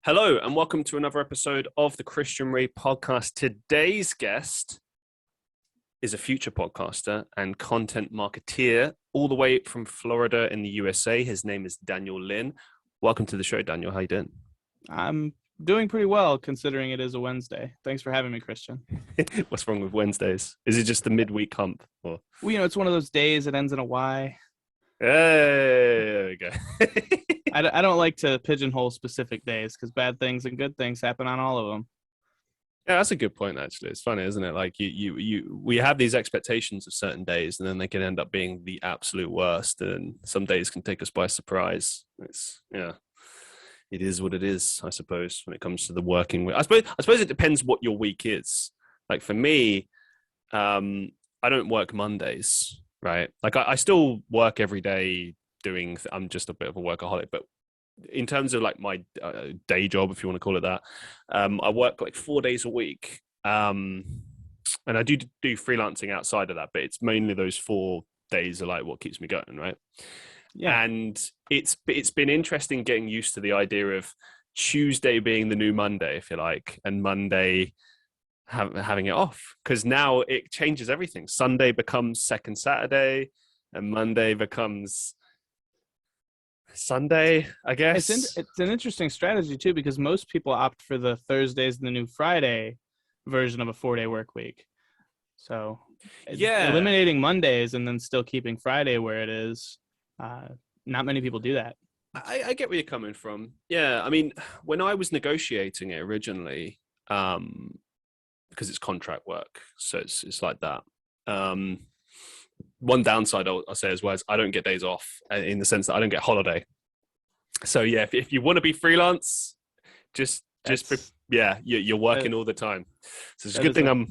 Hello, and welcome to another episode of the Christian Reeve podcast. Today's guest is a future podcaster and content marketeer all the way from Florida in the USA. His name is Daniel Lynn. Welcome to the show, Daniel. How you doing? I'm doing pretty well considering it is a Wednesday. Thanks for having me, Christian. What's wrong with Wednesdays? Is it just the midweek hump? Or... Well, it's one of those days that ends in a Y. Hey, there we go. I don't like to pigeonhole specific days because bad things and good things happen on all of them. Yeah, that's a good point, actually. It's funny, isn't it? Like we have these expectations of certain days, and then they can end up being the absolute worst, and some days can take us by surprise. It is what it is, I suppose, when it comes to the working week. I suppose it depends what your week is. Like for me, I don't work Mondays, right? Like I still work every day I'm just a bit of a workaholic, but in terms of like my day job, if you want to call it that, I work like 4 days a week. And I do freelancing outside of that, but it's mainly those 4 days are like what keeps me going, right? Yeah. And it's been interesting getting used to the idea of Tuesday being the new Monday, if you like, and Monday having it off, because now it changes everything. Sunday becomes second Saturday, and Monday becomes Sunday, I guess. It's an interesting strategy too, because most people opt for the Thursdays and the new Friday version of a 4-day work week. So eliminating Mondays and then still keeping Friday where it is. Not many people do that. I get where you're coming from. Yeah, I mean, when I was negotiating it originally, because it's contract work, so it's like that. One downside I'll say as well is I don't get days off, in the sense that I don't get holiday. So yeah, if you want to be freelance, you're working all the time. So it's a good thing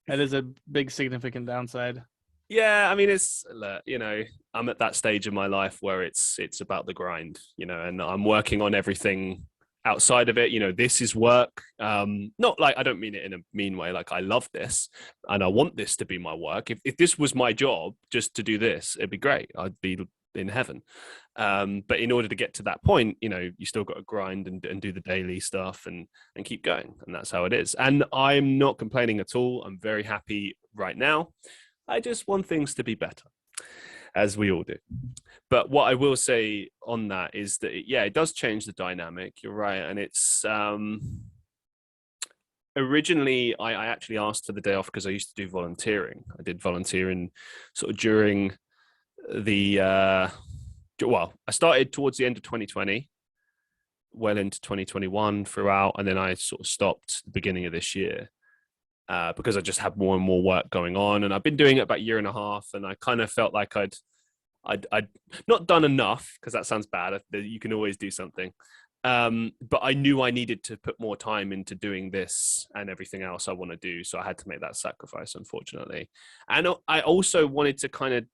That is a big significant downside. Yeah, I mean, it's, I'm at that stage in my life where it's about the grind, and I'm working on everything outside of it. This is work. Not like, I don't mean it in a mean way. Like, I love this and I want this to be my work. If this was my job, just to do this, it'd be great. I'd be in heaven. But in order to get to that point, you still got to grind and do the daily stuff and keep going. And that's how it is. And I'm not complaining at all. I'm very happy right now. I just want things to be better, as we all do. But what I will say on that is that, it does change the dynamic. You're right. And it's originally, I actually asked for the day off because I used to do volunteering. I did volunteering sort of during I started towards the end of 2020, well into 2021 throughout. And then I sort of stopped the beginning of this year. Because I just had more and more work going on, and I've been doing it about a year and a half, and I kind of felt like I'd not done enough, because that sounds bad. You can always do something, but I knew I needed to put more time into doing this and everything else I want to do, so I had to make that sacrifice, unfortunately. And I also wanted to kind of,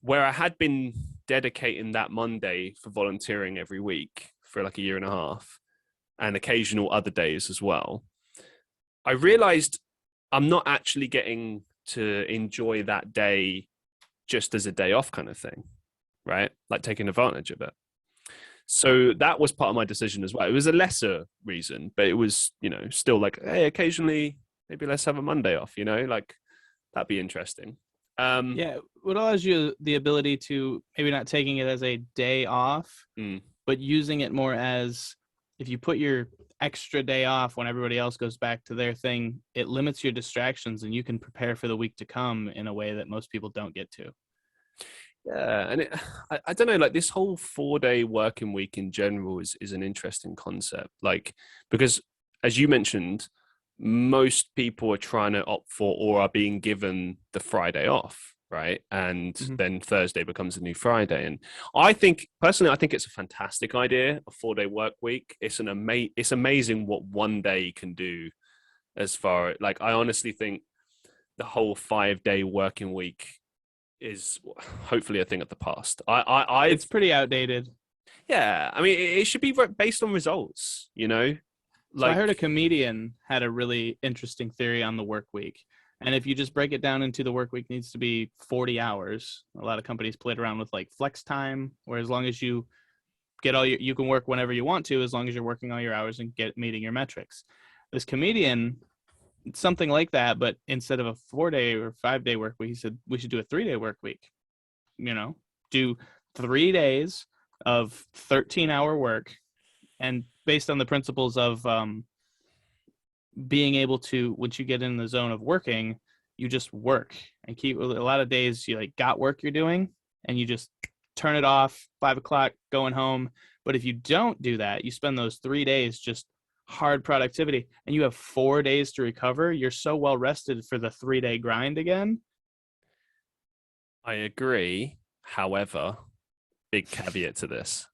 where I had been dedicating that Monday for volunteering every week for like a year and a half, and occasional other days as well, I realized I'm not actually getting to enjoy that day just as a day off kind of thing, right? Like taking advantage of it. So that was part of my decision as well. It was a lesser reason, but it was, still like, hey, occasionally, maybe let's have a Monday off, like that'd be interesting. What allows you the ability to maybe not taking it as a day off, but using it more as, if you put your extra day off when everybody else goes back to their thing, it limits your distractions and you can prepare for the week to come in a way that most people don't get to. Yeah, and I don't know, like this whole 4-day working week in general is an interesting concept. Like, because as you mentioned, most people are trying to opt for or are being given the Friday off, right? And then Thursday becomes a new Friday. And I think it's a fantastic idea, a 4-day work week. It's amazing what one day can do. As far, like, I honestly think the whole 5-day working week is hopefully a thing of the past. It's pretty outdated. Yeah, I mean, it should be based on results, So I heard a comedian had a really interesting theory on the work week. And if you just break it down into the work week needs to be 40 hours, a lot of companies play around with like flex time, where as long as you you can work whenever you want to, as long as you're working all your hours and meeting your metrics. This comedian, something like that, but instead of a 4-day or 5-day work week, he said we should do a 3-day work week. Do 3 days of 13-hour work, and based on the principles of being able to, once you get in the zone of working, you just work and keep. A lot of days you like got work you're doing and you just turn it off, 5 o'clock, going home. But if you don't do that, you spend those 3 days just hard productivity, and you have 4 days to recover. You're so well rested for the 3-day grind again. I agree. However, big caveat to this.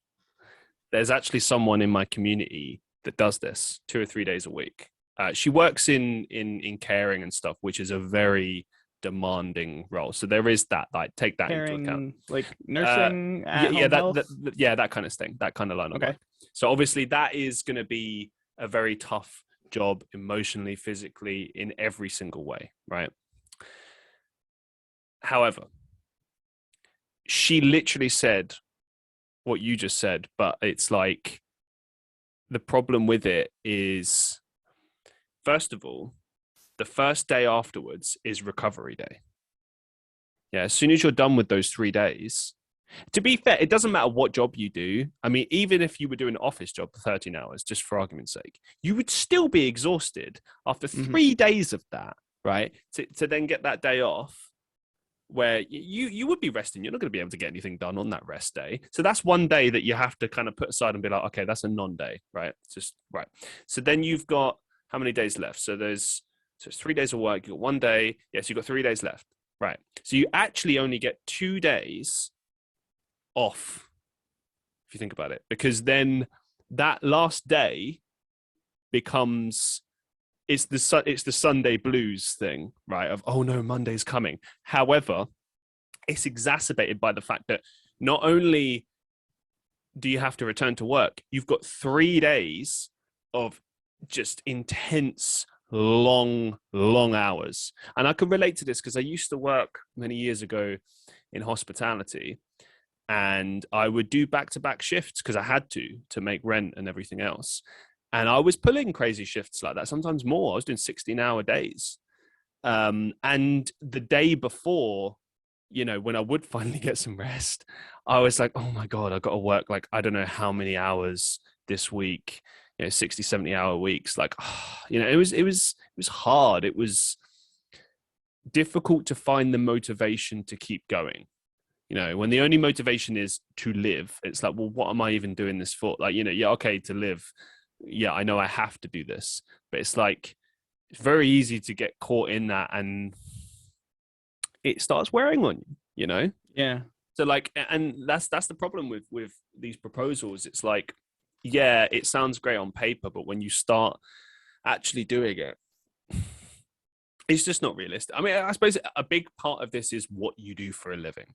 There's actually someone in my community that does this 2 or 3 days a week. She works in caring and stuff, which is a very demanding role. So there is that, like, take that Caring, into account. like nursing, that kind of thing, that kind of line of work. So obviously that is going to be a very tough job emotionally, physically, in every single way, right? However, she literally said what you just said, but it's like the problem with it is, first of all, the first day afterwards is recovery day. Yeah, as soon as you're done with those 3 days, to be fair, it doesn't matter what job you do. I mean, even if you were doing an office job for 13 hours, just for argument's sake, you would still be exhausted after 3 days of that, right? To then get that day off where you would be resting. You're not going to be able to get anything done on that rest day. So that's one day that you have to kind of put aside and be like, okay, that's a non-day, right? Just right. So then you've got how many days left? So it's 3 days of work. You've got 1 day. Yes, you've got 3 days left. Right. So you actually only get 2 days off, if you think about it, because then that last day becomes it's the Sunday blues thing, right? Of, oh no, Monday's coming. However, it's exacerbated by the fact that not only do you have to return to work, you've got 3 days of just intense, long hours. And I can relate to this because I used to work many years ago in hospitality, and I would do back-to-back shifts because I had to make rent and everything else. And I was pulling crazy shifts like that, sometimes more. I was doing 16-hour days. And the day before, when I would finally get some rest, I was like, oh my God, I've got to work like, I don't know how many hours this week, 60, 70-hour weeks. Like, it was hard. It was difficult to find the motivation to keep going. When the only motivation is to live, it's like, well, what am I even doing this for? Like, yeah, okay, to live. Yeah, I know I have to do this, but it's like, it's very easy to get caught in that, and it starts wearing on you, Yeah. So like, and that's the problem with these proposals. It's like, yeah, it sounds great on paper, but when you start actually doing it, it's just not realistic. I mean, I suppose a big part of this is what you do for a living.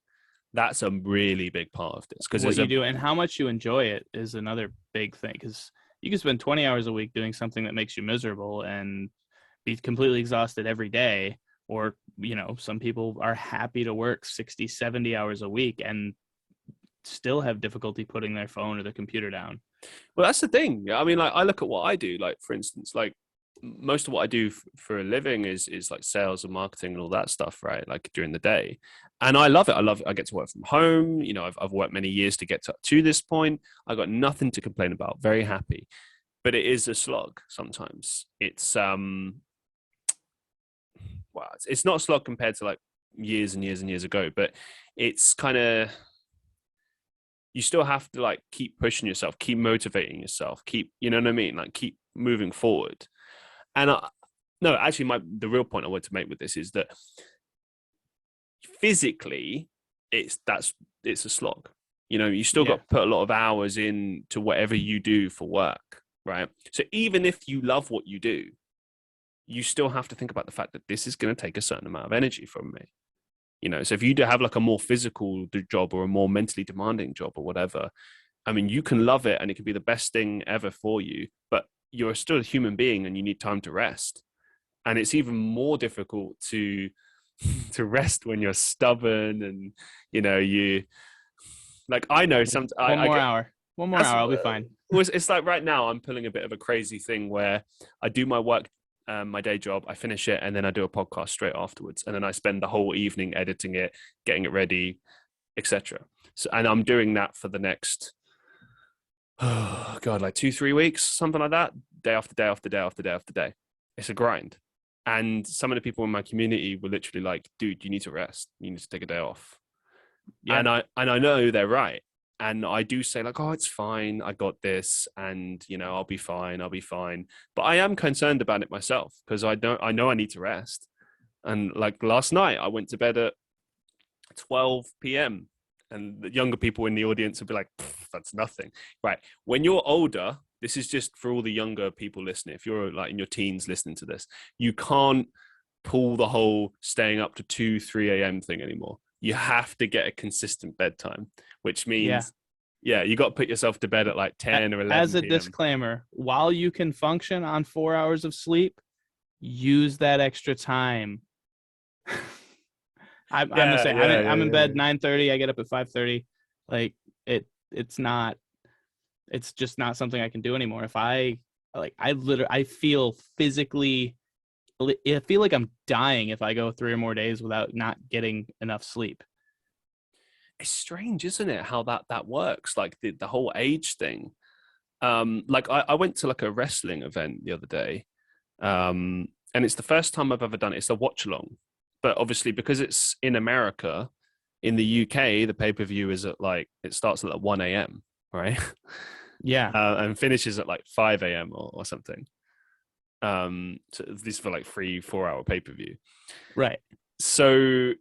That's a really big part of this, because what you do and how much you enjoy it is another big thing, because you can spend 20 hours a week doing something that makes you miserable and be completely exhausted every day. Or, some people are happy to work 60, 70 hours a week and still have difficulty putting their phone or their computer down. Well, that's the thing. I mean, like, I look at what I do, like, for instance, like, most of what I do for a living is like sales and marketing and all that stuff, right? Like during the day. And I love it. I get to work from home. I've worked many years to get to this point. I got nothing to complain about. Very happy. But it is a slog sometimes. It's it's not a slog compared to like years and years and years ago, but it's kind of, you still have to like keep pushing yourself, keep motivating yourself, keep, you know what I mean? Like keep moving forward. And no, actually the real point I want to make with this is that physically it's a slog. You still got to put a lot of hours into whatever you do for work, right? So even if you love what you do, you still have to think about the fact that this is going to take a certain amount of energy from me. So if you do have like a more physical job or a more mentally demanding job or whatever, I mean, you can love it and it can be the best thing ever for you, but you're still a human being and you need time to rest. And it's even more difficult to rest when you're stubborn and, you like, I know sometimes one more hour. One more hour, I'll be fine. It's like right now I'm pulling a bit of a crazy thing where I do my work, my day job, I finish it, and then I do a podcast straight afterwards, and then I spend the whole evening editing it, getting it ready, etc. So, and I'm doing that for the next, oh God, like 2-3 weeks, something like that, day after day after day after day after day. It's a grind. And some of the people in my community were literally like, dude, you need to rest. You need to take a day off. Yeah. And I know they're right. And I do say like, oh, it's fine. I got this. And, you know, I'll be fine. I'll be fine. But I am concerned about it myself because I know I need to rest. And like last night, I went to bed at 12 p.m. And the younger people in the audience would be like, that's nothing. Right. When you're older, this is just for all the younger people listening. If you're like in your teens listening to this, you can't pull the whole staying up to 2-3 a.m. thing anymore. You have to get a consistent bedtime, which means, you got to put yourself to bed at like 10 or 11 As a PM. disclaimer, while you can function on 4 hours of sleep, use that extra time. I'm the same. I'm in bed 9:30. I get up at 5:30. Like it's just not something I can do anymore. If I feel physically, I feel like I'm dying if I go 3 or more days without not getting enough sleep. It's strange, isn't it? How that works. Like the whole age thing. Like I went to like a wrestling event the other day. And it's the first time I've ever done it. It's a watch along. But obviously, because it's in America, in the UK, the pay-per-view is at like, it starts at 1 a.m., right? Yeah. And finishes at like 5 a.m. or something. So this for like 3-4 hour pay-per-view. Right. So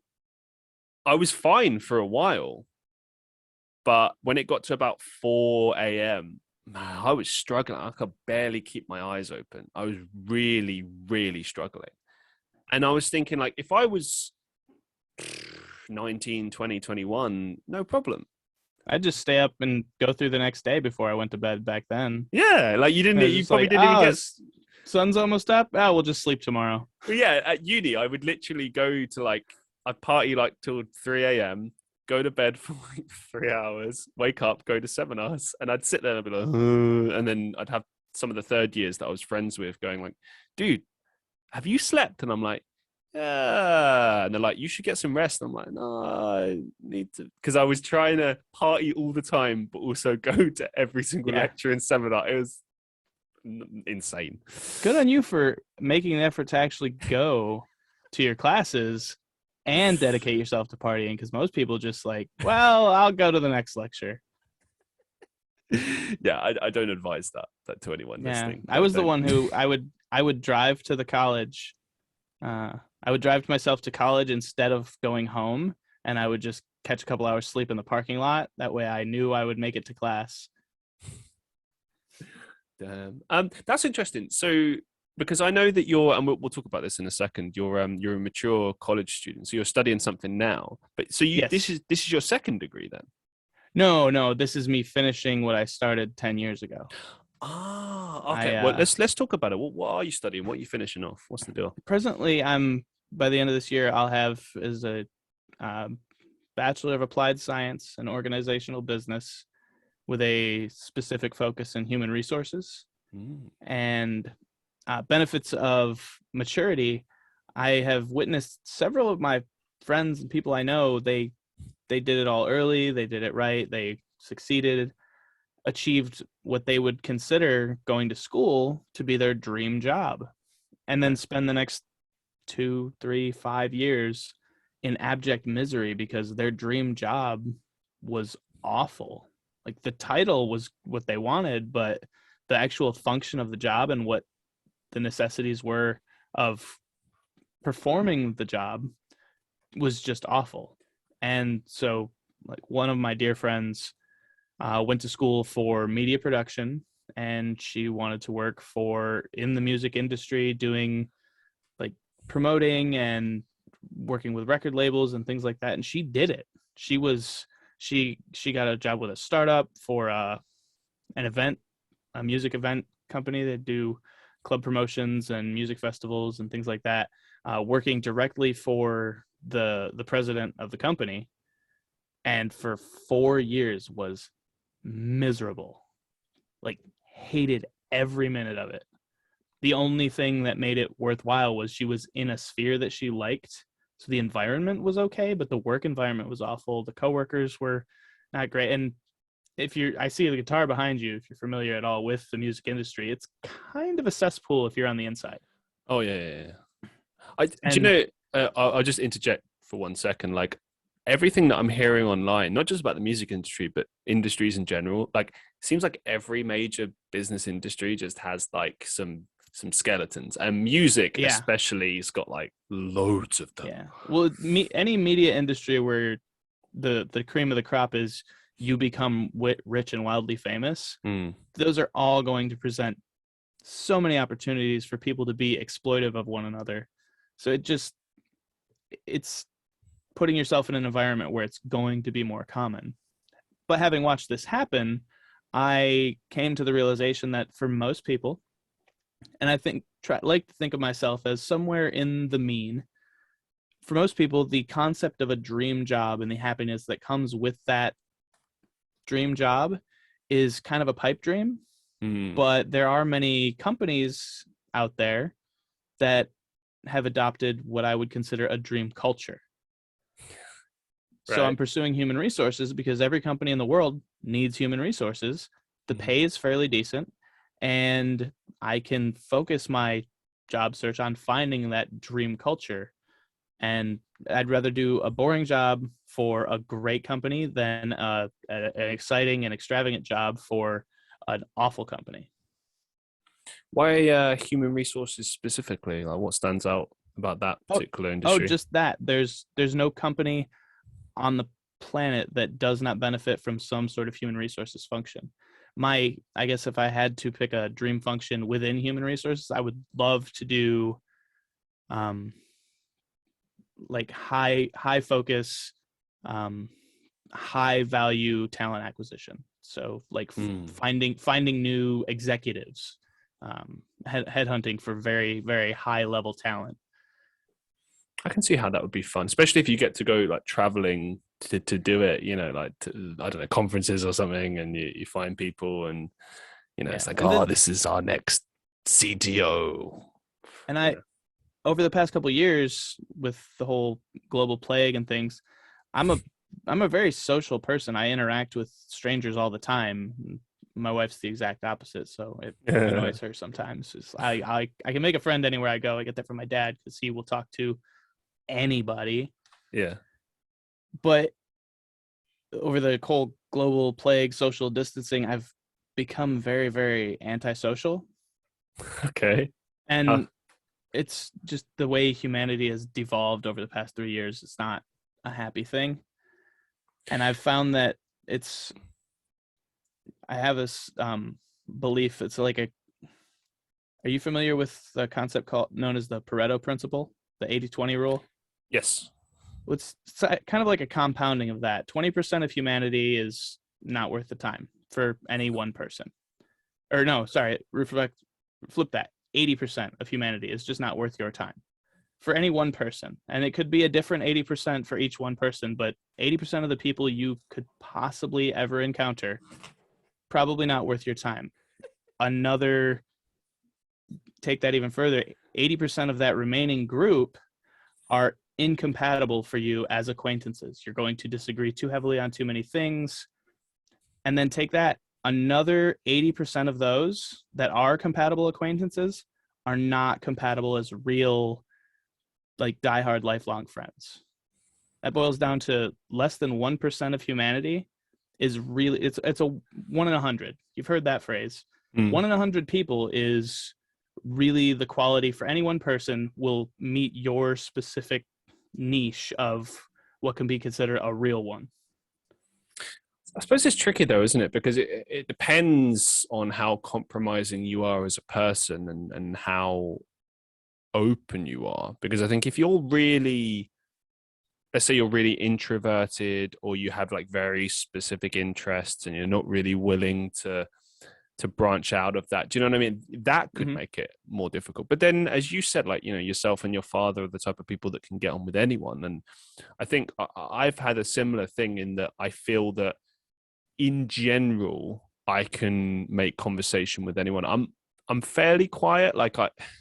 I was fine for a while. But when it got to about 4 a.m., man, I was struggling. I could barely keep my eyes open. I was really, really struggling. And I was thinking, like, if I was 19, 20, 21, no problem. I'd just stay up and go through the next day before I went to bed back then. Yeah, like you probably didn't even get... Sun's almost up. Oh, we'll just sleep tomorrow. But yeah, at uni, I would literally go to like, I'd party like till 3 a.m., go to bed for like 3 hours, wake up, go to seminars, and I'd sit there and I'd be like, and then I'd have some of the third years that I was friends with going like, dude, have you slept? And I'm like, yeah. And they're like, you should get some rest. And I'm like, no, I need to, because I was trying to party all the time, but also go to every single lecture and seminar. It was insane. Good on you for making an effort to actually go to your classes and dedicate yourself to partying, because most people just like, well, I'll go to the next lecture. Yeah, I don't advise that to anyone listening. I was the one who I would drive to the college. I would drive myself to college instead of going home, and I would just catch a couple hours sleep in the parking lot. That way I knew I would make it to class. Damn. That's interesting. So, because I know that you're, and we'll talk about this in a second, you're a mature college student, so you're studying something now. But so this is your second degree then? No, this is me finishing what I started 10 years ago. Ah, okay. Well, let's talk about it. What are you studying? What are you finishing off? What's the deal? Presently, by the end of this year, I'll have as a Bachelor of Applied Science and Organizational Business with a specific focus in human resources. And benefits of maturity. I have witnessed several of my friends and people I know, they did it all early. They did it right. They succeeded, achieved what they would consider going to school to be their dream job, and then spend the next 2, 3, 5 years in abject misery because their dream job was awful. Like the title was what they wanted, but the actual function of the job and what the necessities were of performing the job was just awful. And so like one of my dear friends went to school for media production, and she wanted to work in the music industry, doing like promoting and working with record labels and things like that. And she did it. She got a job with a startup for a music event company that do club promotions and music festivals and things like that, working directly for the president of the company. And for 4 years was miserable, like hated every minute of it. The only thing that made it worthwhile was she was in a sphere that she liked. So the environment was okay, but the work environment was awful. The coworkers were not great. And I see the guitar behind you, if you're familiar at all with the music industry, it's kind of a cesspool if you're on the inside. Oh yeah. Do you know? I'll just interject for 1 second. Like everything that I'm hearing online, not just about the music industry, but industries in general, like it seems like every major business industry just has like some skeletons, and music especially has got like loads of them. Yeah. Well, any media industry where the cream of the crop is you become rich and wildly famous, those are all going to present so many opportunities for people to be exploitive of one another. So it's putting yourself in an environment where it's going to be more common. But having watched this happen, I came to the realization that for most people, and I like to think of myself as somewhere in the mean, for most people, the concept of a dream job and the happiness that comes with that dream job is kind of a pipe dream. But there are many companies out there that have adopted what I would consider a dream culture. Right. So I'm pursuing human resources because every company in the world needs human resources. The pay is fairly decent, and I can focus my job search on finding that dream culture. And I'd rather do a boring job for a great company than an exciting and extravagant job for an awful company. Why human resources specifically? Like what stands out about that particular industry? Oh, just that. There's no company on the planet that does not benefit from some sort of human resources function. I guess if I had to pick a dream function within human resources, I would love to do like high focus, high value talent acquisition. So like finding new executives, headhunting for very, very high level talent. I can see how that would be fun, especially if you get to go like traveling to do it, you know, like to, I don't know, conferences or something, and you find people and, you know, it's like, this is our next CTO. And over the past couple of years with the whole global plague and things, I'm a very social person. I interact with strangers all the time. My wife's the exact opposite, so it annoys her sometimes. I can make a friend anywhere I go. I get that from my dad because he will talk to anybody. Yeah. But over the whole global plague, social distancing, I've become very, very antisocial. Okay. And it's just the way humanity has devolved over the past 3 years. It's not a happy thing. And I've found that I have this belief. It's like are you familiar with the concept known as the Pareto principle, the 80-20 rule? Yes. It's kind of like a compounding of that. 20% of humanity is not worth the time for any one person. Or no, sorry, flip that. 80% of humanity is just not worth your time for any one person. And it could be a different 80% for each one person, but 80% of the people you could possibly ever encounter, probably not worth your time. Take that even further, 80% of that remaining group are incompatible for you as acquaintances. You're going to disagree too heavily on too many things. And then take that, another 80% of those that are compatible acquaintances are not compatible as real, like diehard lifelong friends. That boils down to less than 1% of humanity is really, it's a 1 in 100. You've heard that phrase. 1 in 100 people is really the quality for any one person will meet your specific niche of what can be considered a real one. I suppose it's tricky though, isn't it? Because it depends on how compromising you are as a person and how open you are. Because I think if you're really, let's say you're really introverted or you have like very specific interests and you're not really willing to branch out of that, do you know what I mean? That could make it more difficult. But then, as you said, like, you know, yourself and your father are the type of people that can get on with anyone. And I think I've had a similar thing in that I feel that in general, I can make conversation with anyone. I'm fairly quiet. Like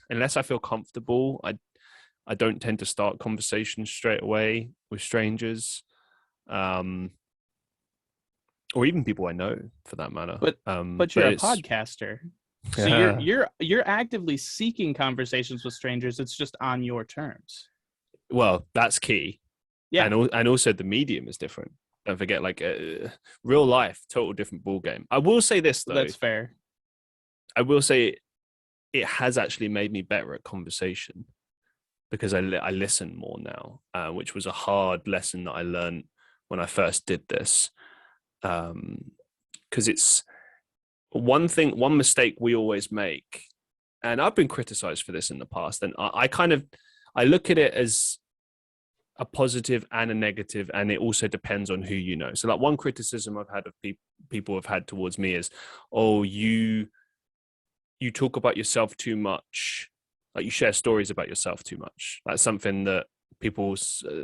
unless I feel comfortable, I don't tend to start conversations straight away with strangers, or even people I know for that matter. But you're a podcaster, so you're actively seeking conversations with strangers. It's just on your terms. Well, that's key. Yeah, and also the medium is different. Don't forget, like real life, total different ball game. I will say this though. That's fair. I will say it has actually made me better at conversation because I listen more now, which was a hard lesson that I learned when I first did this. Because it's one mistake we always make, and I've been criticized for this in the past, and I look at it as a positive and a negative, and it also depends on who you know. So like one criticism I've had of people have had towards me is, oh, you talk about yourself too much, like you share stories about yourself too much. That's something that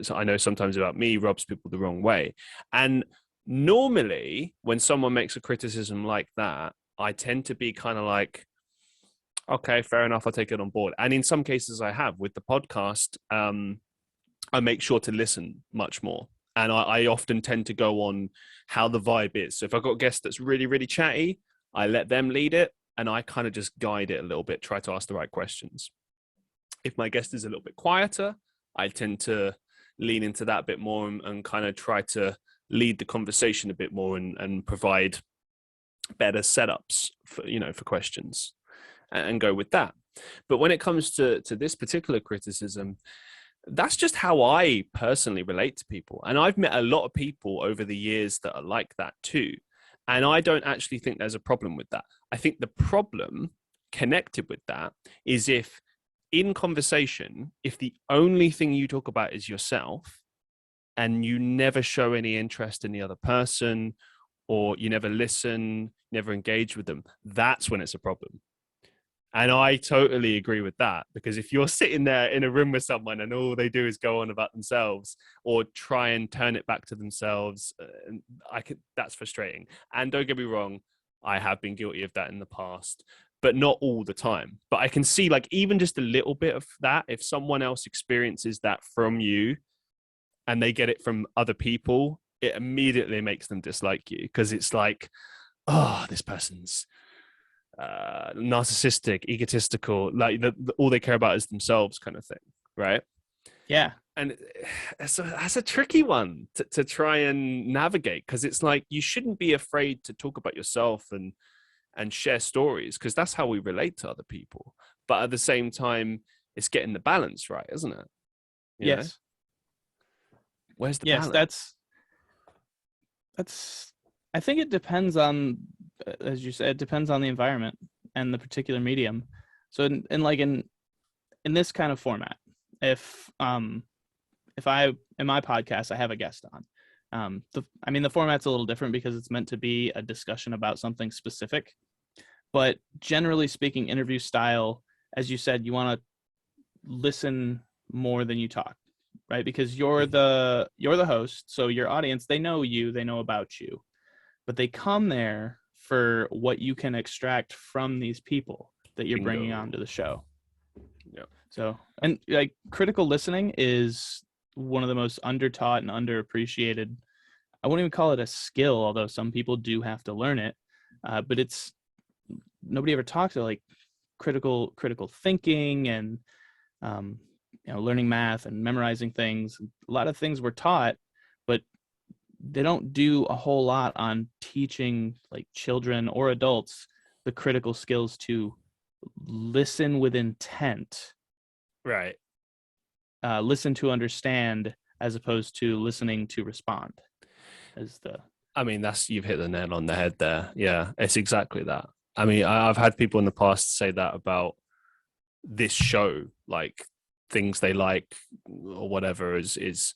I know sometimes about me rubs people the wrong way. And normally when someone makes a criticism like that, I tend to be kind of like, okay, fair enough, I'll take it on board. And in some cases I have with the podcast. I make sure to listen much more. And I often tend to go on how the vibe is. So if I've got a guest that's really, really chatty, I let them lead it and I kind of just guide it a little bit, try to ask the right questions. If my guest is a little bit quieter, I tend to lean into that a bit more and kind of try to lead the conversation a bit more and provide better setups for questions and go with that. But when it comes to this particular criticism, that's just how I personally relate to people. And I've met a lot of people over the years that are like that too. And I don't actually think there's a problem with that. I think the problem connected with that is if in conversation, if the only thing you talk about is yourself and you never show any interest in the other person, or you never listen, never engage with them, that's when it's a problem. And I totally agree with that, because if you're sitting there in a room with someone and all they do is go on about themselves or try and turn it back to themselves, that's frustrating. And don't get me wrong, I have been guilty of that in the past, but not all the time. But I can see, like, even just a little bit of that, if someone else experiences that from you and they get it from other people, it immediately makes them dislike you, because it's like, oh, this person's narcissistic, egotistical, like all they care about is themselves, kind of thing, right? Yeah. And that's a tricky one to try and navigate, because it's like you shouldn't be afraid to talk about yourself and share stories, because that's how we relate to other people. But at the same time, it's getting the balance right, isn't it? Yes. Where's the balance? That's I think it depends on, as you said, it depends on the environment and the particular medium. So in this kind of format, if I, in my podcast, I have a guest on, the format's a little different because it's meant to be a discussion about something specific, but generally speaking, interview style, as you said, you want to listen more than you talk, right? Because you're the host. So your audience, they know you, they know about you, but they come there for what you can extract from these people that you're bringing onto the show. Yeah. So, and like, critical listening is one of the most undertaught and underappreciated. I wouldn't even call it a skill, although some people do have to learn it. But nobody ever talks about like critical thinking and, learning math and memorizing things. A lot of things were taught, but they don't do a whole lot on teaching like children or adults the critical skills to listen with intent. Right. Listen to understand, as opposed to listening to respond. You've hit the nail on the head there. Yeah, it's exactly that. I mean, I've had people in the past say that about this show, like things they like or whatever is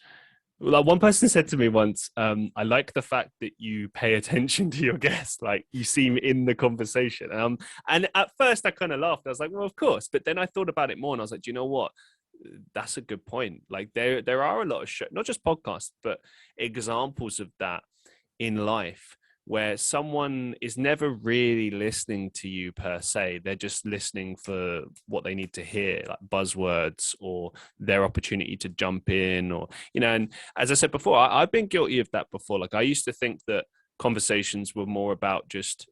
like, one person said to me once, I like the fact that you pay attention to your guests, like you seem in the conversation. And at first I kind of laughed. I was like, well, of course. But then I thought about it more and I was like, do you know what? That's a good point. Like there are a lot of not just podcasts, but examples of that in life where someone is never really listening to you per se. They're just listening for what they need to hear, like buzzwords or their opportunity to jump in, or, and as I said before, I've been guilty of that before. Like, I used to think that conversations were more about just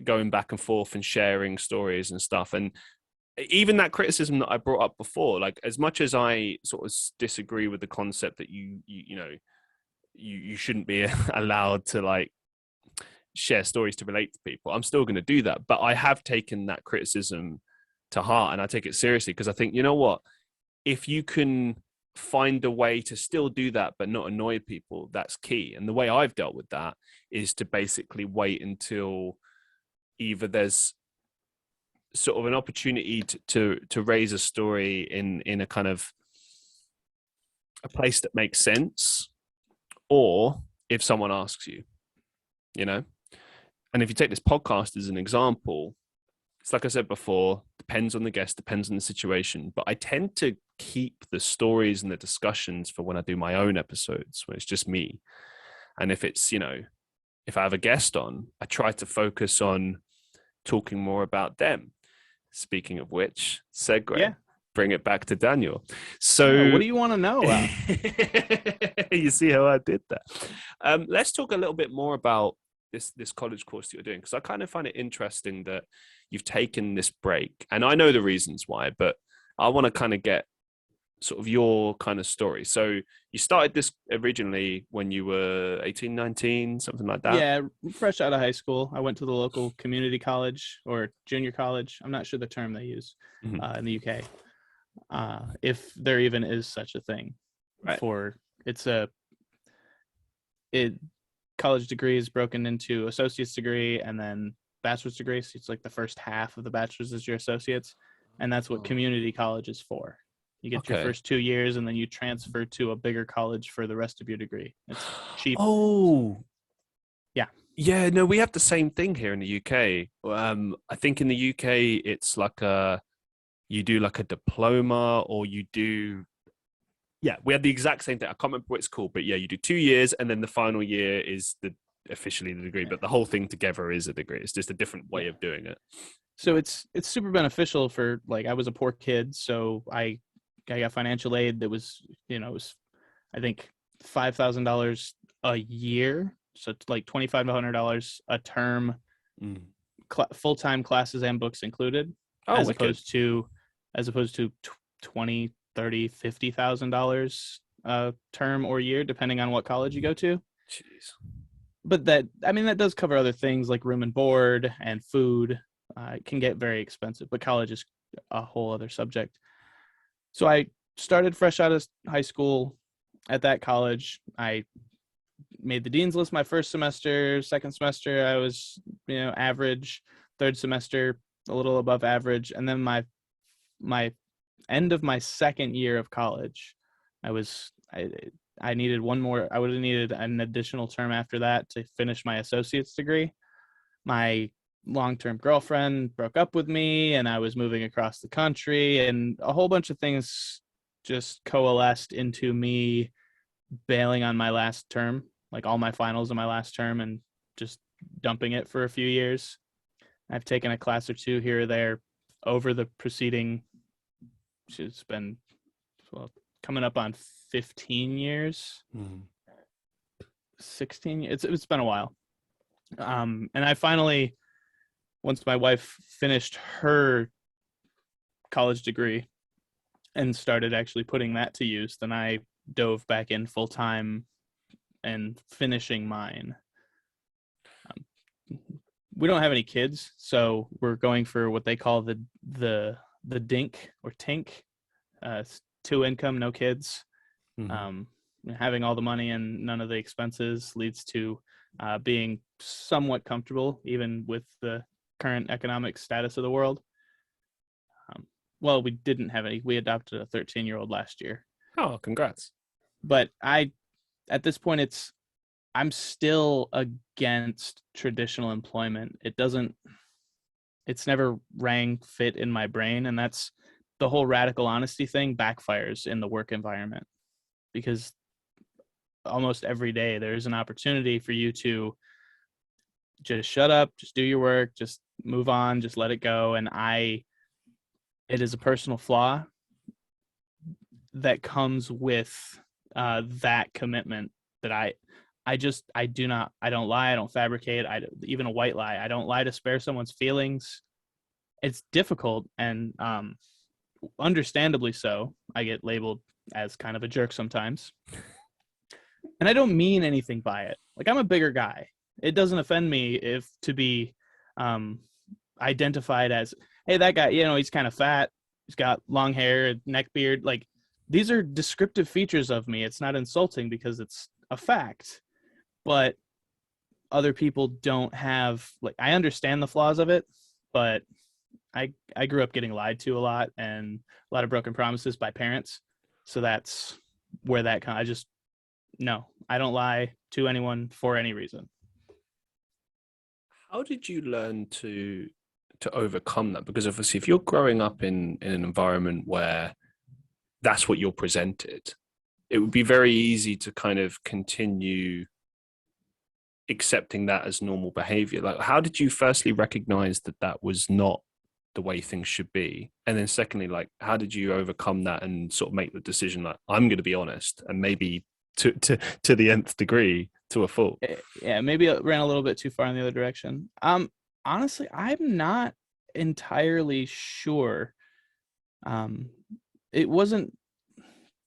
going back and forth and sharing stories and stuff. And even that criticism that I brought up before, like, as much as I sort of disagree with the concept that you shouldn't be allowed to like share stories to relate to people, I'm still going to do that. But I have taken that criticism to heart, and I take it seriously, because I think, you know what, if you can find a way to still do that but not annoy people, that's key. And the way I've dealt with that is to basically wait until either there's sort of an opportunity to raise a story in a kind of a place that makes sense, or if someone asks you, and if you take this podcast as an example, it's like I said before, depends on the guest, depends on the situation, but I tend to keep the stories and the discussions for when I do my own episodes, when it's just me. And if it's, if I have a guest on, I try to focus on talking more about them. Speaking of which, segue. Yeah. Bring it back to Daniel. So what do you want to know about? You see how I did that? Let's talk a little bit more about this college course that you're doing, because I kind of find it interesting that you've taken this break, and I know the reasons why, but I want to kind of get sort of your kind of story. So you started this originally when you were 18, 19, something like that? Yeah, fresh out of high school. I went to the local community college or junior college. I'm not sure the term they use in the UK. If there even is such a thing. Right. College degree is broken into associate's degree and then bachelor's degree. So it's like the first half of the bachelor's is your associates. And that's what community college is for. You get your first 2 years and then you transfer to a bigger college for the rest of your degree. It's cheap. Oh, yeah. Yeah, no, we have the same thing here in the UK. I think in the UK, it's like you do like a diploma, or you do, yeah, we have the exact same thing. I can't remember what it's called, but yeah, you do 2 years and then the final year is officially the degree, but the whole thing together is a degree. It's just a different way of doing it. So it's super beneficial for, like, I was a poor kid, so I got financial aid that was, it was, I think, $5,000 a year. So it's like $2,500 a term, full-time classes and books included, as opposed to $20,000, $30,000, $50,000 a term or year, depending on what college you go to. Jeez. But that does cover other things like room and board and food. It can get very expensive, but college is a whole other subject. So I started fresh out of high school at that college. I made the dean's list my first semester. Second semester, I was, average. Third semester, a little above average. And then my end of my second year of college, I needed one more. I would have needed an additional term after that to finish my associate's degree. My long-term girlfriend broke up with me, and I was moving across the country, and a whole bunch of things just coalesced into me bailing on my last term, like all my finals in my last term, and just dumping it for a few years. I've taken a class or two here or there over the preceding, it's been coming up on 15 years, 16. It's been a while. And I finally, once my wife finished her college degree and started actually putting that to use, then I dove back in full time and finishing mine. We don't have any kids, so we're going for what they call the DINK or TINK, 2 income, no kids. Having all the money and none of the expenses leads to being somewhat comfortable, even with the current economic status of the world. Well, we didn't have any. We adopted a 13-year-old last year. Oh, congrats. But at this point, I'm still against traditional employment. It's never rang fit in my brain. And that's the whole radical honesty thing backfires in the work environment, because almost every day there's an opportunity for you to just shut up, just do your work, just move on, just let it go. And it is a personal flaw that comes with that commitment that I don't lie. I don't fabricate. Even a white lie. I don't lie to spare someone's feelings. It's difficult, and understandably so. I get labeled as kind of a jerk sometimes, and I don't mean anything by it. Like, I'm a bigger guy. It doesn't offend me if to be identified as, hey, that guy, he's kind of fat. He's got long hair, neck beard. Like, these are descriptive features of me. It's not insulting because it's a fact. But other people don't have, like, I understand the flaws of it, but I grew up getting lied to a lot and a lot of broken promises by parents. So that's where that kind of, no, I don't lie to anyone for any reason. How did you learn to overcome that? Because obviously, if you're growing up in an environment where that's what you're presented, it would be very easy to kind of continue accepting that as normal behavior. Like, how did you firstly recognize that that was not the way things should be? And then secondly, like, how did you overcome that and sort of make the decision, like, I'm going to be honest, and maybe to the nth degree, to a fault? Yeah, maybe it ran a little bit too far in the other direction. Honestly, I'm not entirely sure. It wasn't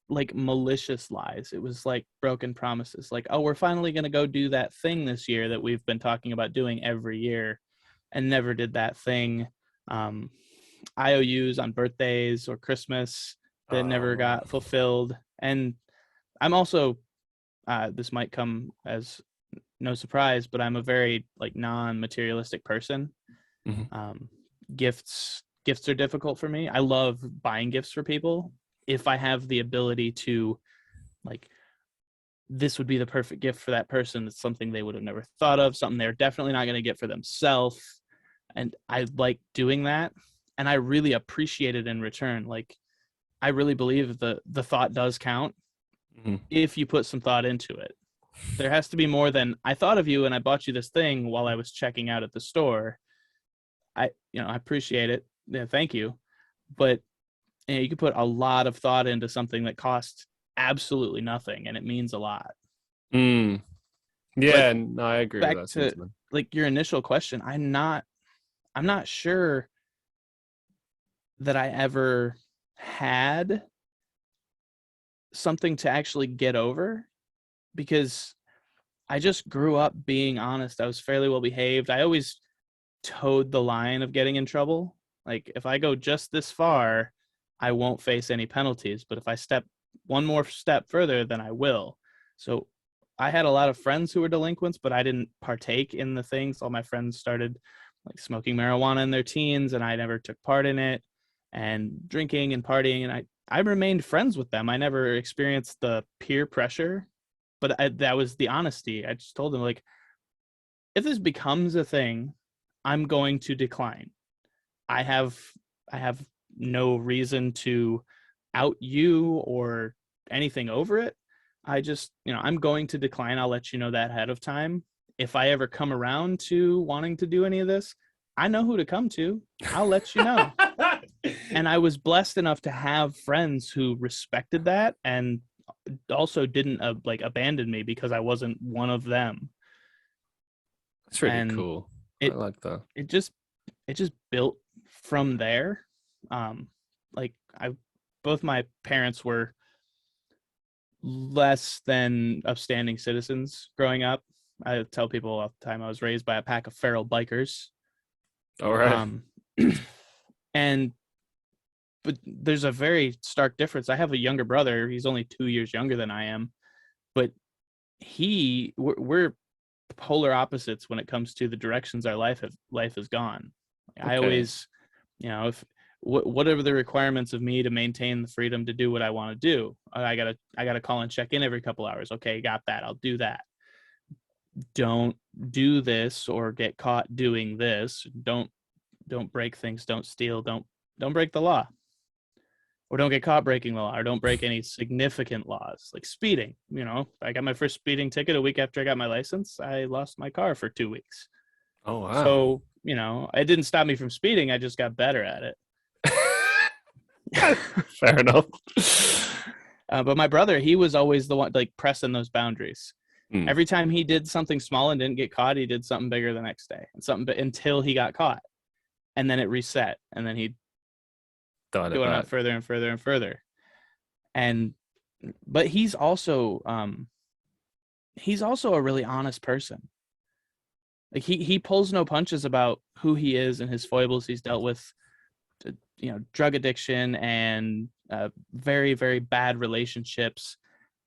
like malicious lies. It was like broken promises. Like, oh, we're finally going to go do that thing this year that we've been talking about doing every year and never did that thing. IOUs on birthdays or Christmas that never got fulfilled. And I'm also, this might come as no surprise, but I'm a very like non-materialistic person. Mm-hmm. Gifts are difficult for me. I love buying gifts for people if I have the ability to, like, this would be the perfect gift for that person. It's something they would have never thought of, something they're definitely not going to get for themselves. And I like doing that, and I really appreciate it in return. Like, I really believe the thought does count. Mm-hmm. If you put some thought into it. There has to be more than, I thought of you and I bought you this thing while I was checking out at the store. I appreciate it. Yeah, thank you. But you could put a lot of thought into something that costs absolutely nothing, and it means a lot. Yeah, no, I agree with that Back to sentiment. like your initial question, I'm not sure that I ever had something to actually get over, because I just grew up being honest. I was fairly well behaved. I always towed the line of getting in trouble. Like, if I go just this far, I won't face any penalties. But if I step one more step further, then I will. So I had a lot of friends who were delinquents, but I didn't partake in the things. All my friends started like smoking marijuana in their teens, and I never took part in it, and drinking and partying. And I remained friends with them. I never experienced the peer pressure, but that was the honesty. I just told them, like, if this becomes a thing, I'm going to decline. I have no reason to out you or anything over it. I just, I'm going to decline. I'll let you know that ahead of time. If I ever come around to wanting to do any of this, I know who to come to. I'll let you know. And I was blessed enough to have friends who respected that and also didn't abandon me because I wasn't one of them. That's really cool. I like that. It just built from there. Both my parents were less than upstanding citizens growing up. I tell people all the time I was raised by a pack of feral bikers. All right. But there's a very stark difference. I have a younger brother. He's only 2 years younger than I am, but we're polar opposites when it comes to the directions our life has gone. Okay. I always, whatever the requirements of me to maintain the freedom to do what I want to do, I gotta call and check in every couple hours. Okay, got that. I'll do that. Don't do this or get caught doing this. Don't break things. Don't steal. Don't break the law. Or don't get caught breaking the law, or don't break any significant laws, like speeding. I got my first speeding ticket a week after I got my license. I lost my car for 2 weeks. Oh wow. So, it didn't stop me from speeding. I just got better at it. Fair enough. But my brother, he was always the one like pressing those boundaries. Mm, Every time he did something small and didn't get caught, he did something bigger the next day, and something until he got caught, and then it reset, and then he'd dial it go on back. further and further and further. And but he's also a really honest person. Like he pulls no punches about who he is and his foibles. He's dealt with, drug addiction and very, very bad relationships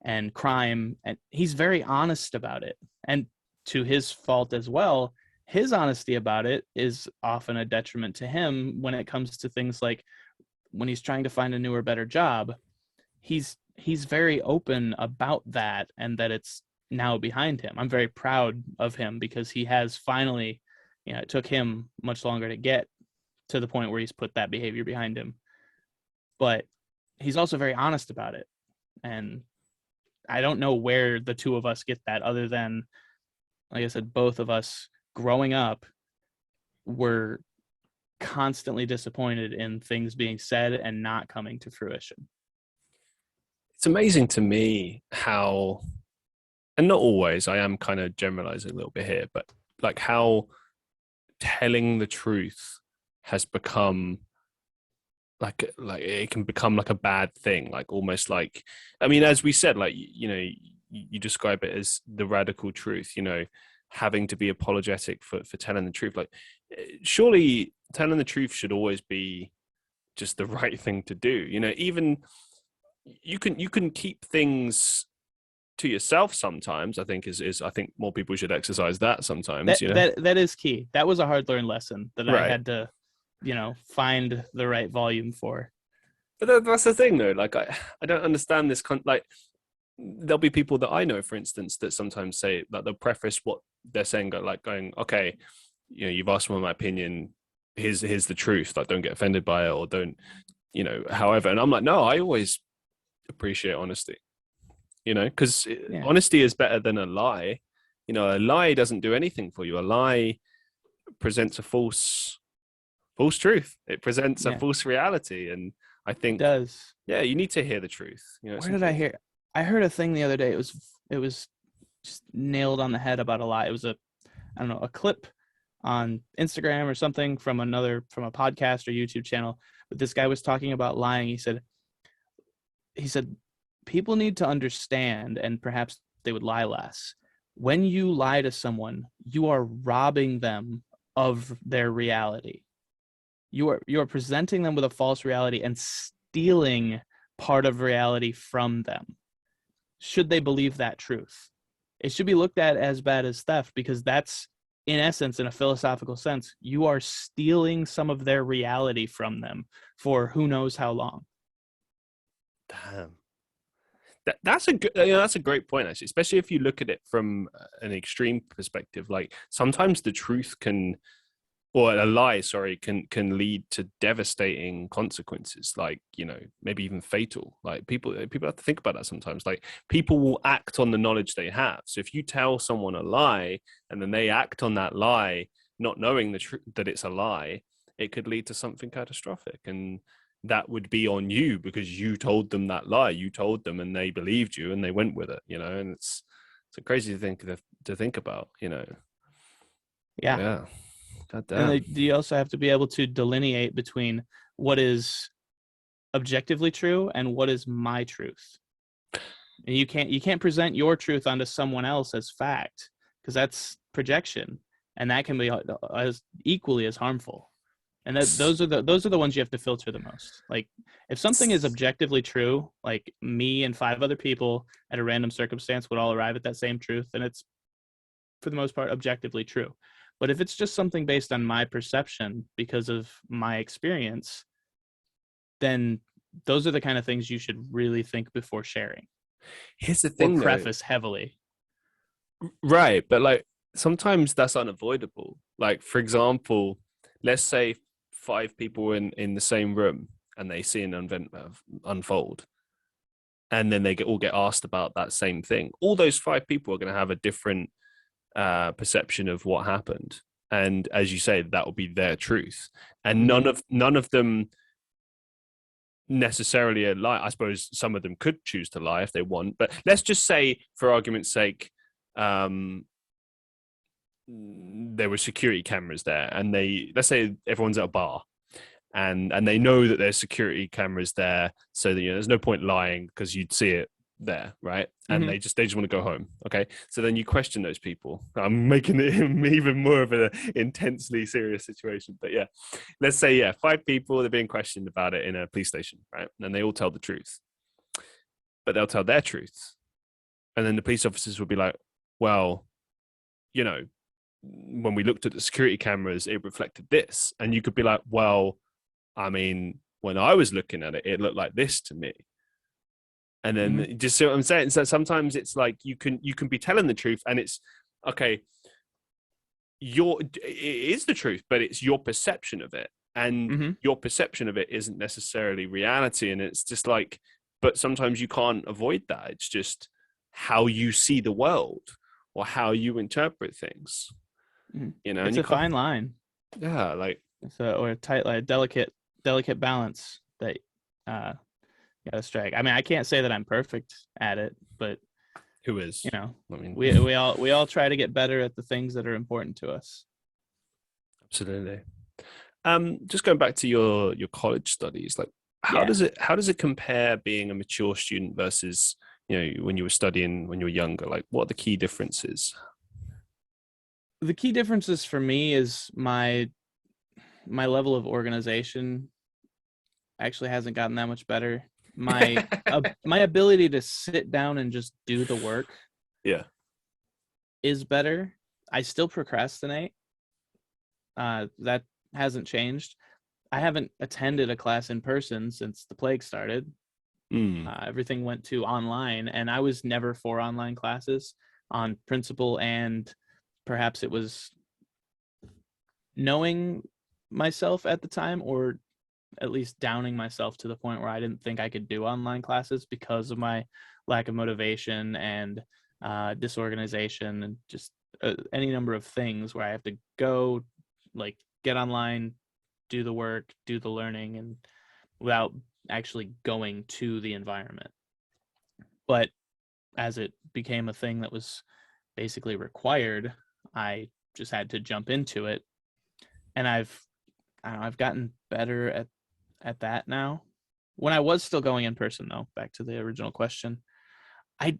and crime, and he's very honest about it. And to his fault as well, his honesty about it is often a detriment to him when it comes to things like when he's trying to find a newer, better job. He's very open about that, and that it's now behind him. I'm very proud of him because he has finally, it took him much longer to get to the point where he's put that behavior behind him. But he's also very honest about it. And I don't know where the two of us get that, other than, like I said, both of us growing up were constantly disappointed in things being said and not coming to fruition. It's amazing to me how, and not always, I am kind of generalizing a little bit here, but like how telling the truth has become like it can become like a bad thing, like almost like, I mean, as we said, like, you describe it as the radical truth, having to be apologetic for telling the truth. Like, surely telling the truth should always be just the right thing to do. Even you can keep things to yourself sometimes. I think is I think more people should exercise that sometimes. That is key. That was a hard learned lesson that I Right. had to, find the right volume for. But that's the thing, though. Like, I don't understand this. Like, there'll be people that I know, for instance, that sometimes say that they'll preface what they're saying, going, okay, you've asked for my opinion. Here's the truth. Like, don't get offended by it, or don't, however. And I'm like, no, I always appreciate honesty. Because Yeah. honesty is better than a lie. A lie doesn't do anything for you. A lie presents a false truth. It presents a Yeah, false reality. And I it think, does. yeah, you need to hear the truth. Where did I hear? I heard a thing the other day. It was just nailed on the head about a lie. It was I don't know, a clip on Instagram or something from a podcast or YouTube channel. But this guy was talking about lying. He said people need to understand, and perhaps they would lie less. When you lie to someone, you are robbing them of their reality. You are presenting them with a false reality and stealing part of reality from them. Should they believe that truth? It should be looked at as bad as theft, because that's, in essence, in a philosophical sense, you are stealing some of their reality from them for who knows how long. Damn. That's a great point, actually, especially if you look at it from an extreme perspective. Like, sometimes the truth can, or a lie, sorry, can lead to devastating consequences, like, maybe even fatal. Like, people have to think about that sometimes. Like, people will act on the knowledge they have. So if you tell someone a lie and then they act on that lie, not knowing that it's a lie, it could lead to something catastrophic. And that would be on you, because you told them that lie. You told them and they believed you and they went with it. And it's a crazy thing to think about. Yeah. Yeah. God damn. And you also have to be able to delineate between what is objectively true and what is my truth. And you can't present your truth onto someone else as fact, because that's projection, and that can be as equally as harmful. And those are the ones you have to filter the most. Like, if something is objectively true, like me and 5 other people at a random circumstance would all arrive at that same truth, then it's, for the most part, objectively true. But if it's just something based on my perception because of my experience, then those are the kind of things you should really think before sharing. Here's the Or thing, though. preface heavily. Right, but like, sometimes that's unavoidable. Like, for example, let's say 5 people in the same room and they see an event unfold, and then they all get asked about that same thing. All those 5 people are going to have a different perception of what happened. and as you say, that will be their truth, and Mm-hmm. none of them necessarily a lie. I suppose some of them could choose to lie if they want, but let's just say, for argument's sake, there were security cameras there, and let's say everyone's at a bar, and they know that there's security cameras there, so that there's no point lying because you'd see it there, right? And Mm-hmm. they just want to go home. Okay, so then you question those people. I'm making it even more of an intensely serious situation, but yeah, let's say 5 people, they're being questioned about it in a police station, right? And they all tell the truth, but they'll tell their truth, and then the police officers will be like, well, you know, when we looked at the security cameras, it reflected this, and you could be like, well, I mean, when I was looking at it, it looked like this to me. And Mm-hmm. then just see what I'm saying. So sometimes it's like you can be telling the truth, and it's okay. It is the truth, but it's your perception of it, and Mm-hmm. your perception of it isn't necessarily reality. And it's just like, but sometimes you can't avoid that. It's just how you see the world or how you interpret things. Mm-hmm. And It's you a can't. fine line. Yeah, like Or a tight, like delicate balance that uh got to strike. I mean, I can't say that I'm perfect at it, but who is? you know, I mean, we all try to get better at the things that are important to us. absolutely. Just going back to your college studies, like Yeah. how does it compare being a mature student versus when you were studying when you were younger? Like, what are the key differences? The key differences for me is my level of organization actually hasn't gotten that much better. My ability to sit down and just do the work Yeah. is better. I still procrastinate. That hasn't changed. I haven't attended a class in person since the plague started. Mm. Everything went to online, and I was never for online classes on principle, and perhaps it was knowing myself at the time, or at least downing myself to the point where I didn't think I could do online classes because of my lack of motivation and disorganization and just any number of things where I have to go, like, get online, do the work, do the learning, and without actually going to the environment. But as it became a thing that was basically required, I just had to jump into it, and I've gotten better at that now. When I was still going in person, though, back to the original question, I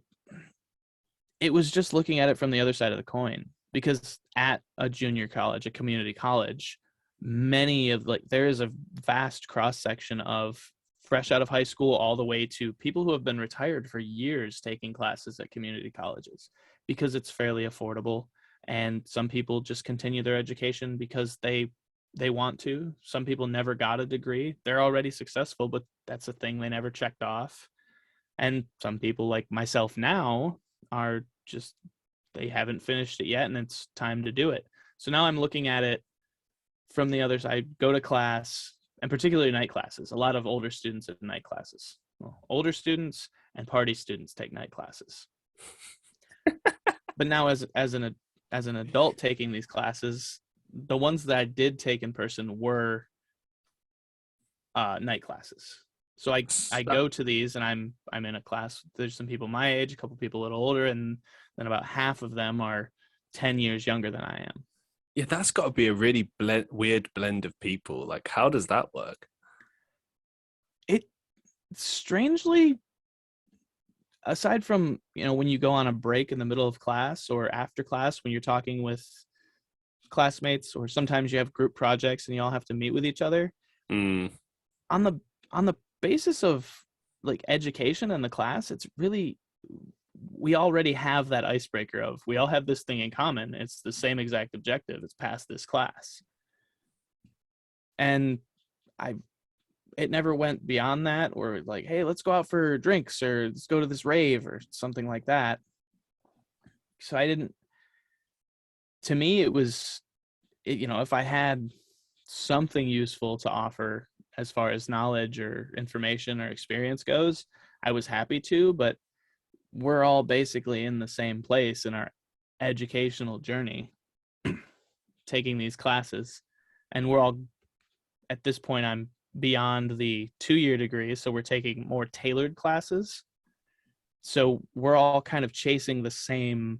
it was just looking at it from the other side of the coin, because at a junior college, a community college, many of there is a vast cross section of fresh out of high school all the way to people who have been retired for years taking classes at community colleges because it's fairly affordable, and some people just continue their education because they want to. Some people never got a degree. They're already successful, but that's a thing they never checked off. And some people like myself now are just, they haven't finished it yet and it's time to do it. So now I'm looking at it from the other side. Go to class, and particularly night classes. A lot of older students at night classes. Well, older students and party students take night classes. But now as an adult taking these classes, the ones that I did take in person were night classes. So I go to these, and I'm in a class. There's some people my age, a couple people a little older, and then about half of them are 10 years younger than I am. Yeah, that's got to be a really weird blend of people. Like, how does that work? It strangely, aside from when you go on a break in the middle of class or after class, when you're talking with classmates, or sometimes you have group projects and you all have to meet with each other, Mm. on the basis of like education in the class, it's really, we already have that icebreaker of, we all have this thing in common. It's the same exact objective. It's pass this class. And I it never went beyond that, or like, hey, let's go out for drinks, or let's go to this rave or something like that. So I didn't, to me, it was, if I had something useful to offer as far as knowledge or information or experience goes, I was happy to. But we're all basically in the same place in our educational journey. taking these classes, and we're all, at this point, I'm beyond the 2-year degree, so we're taking more tailored classes. So we're all kind of chasing the same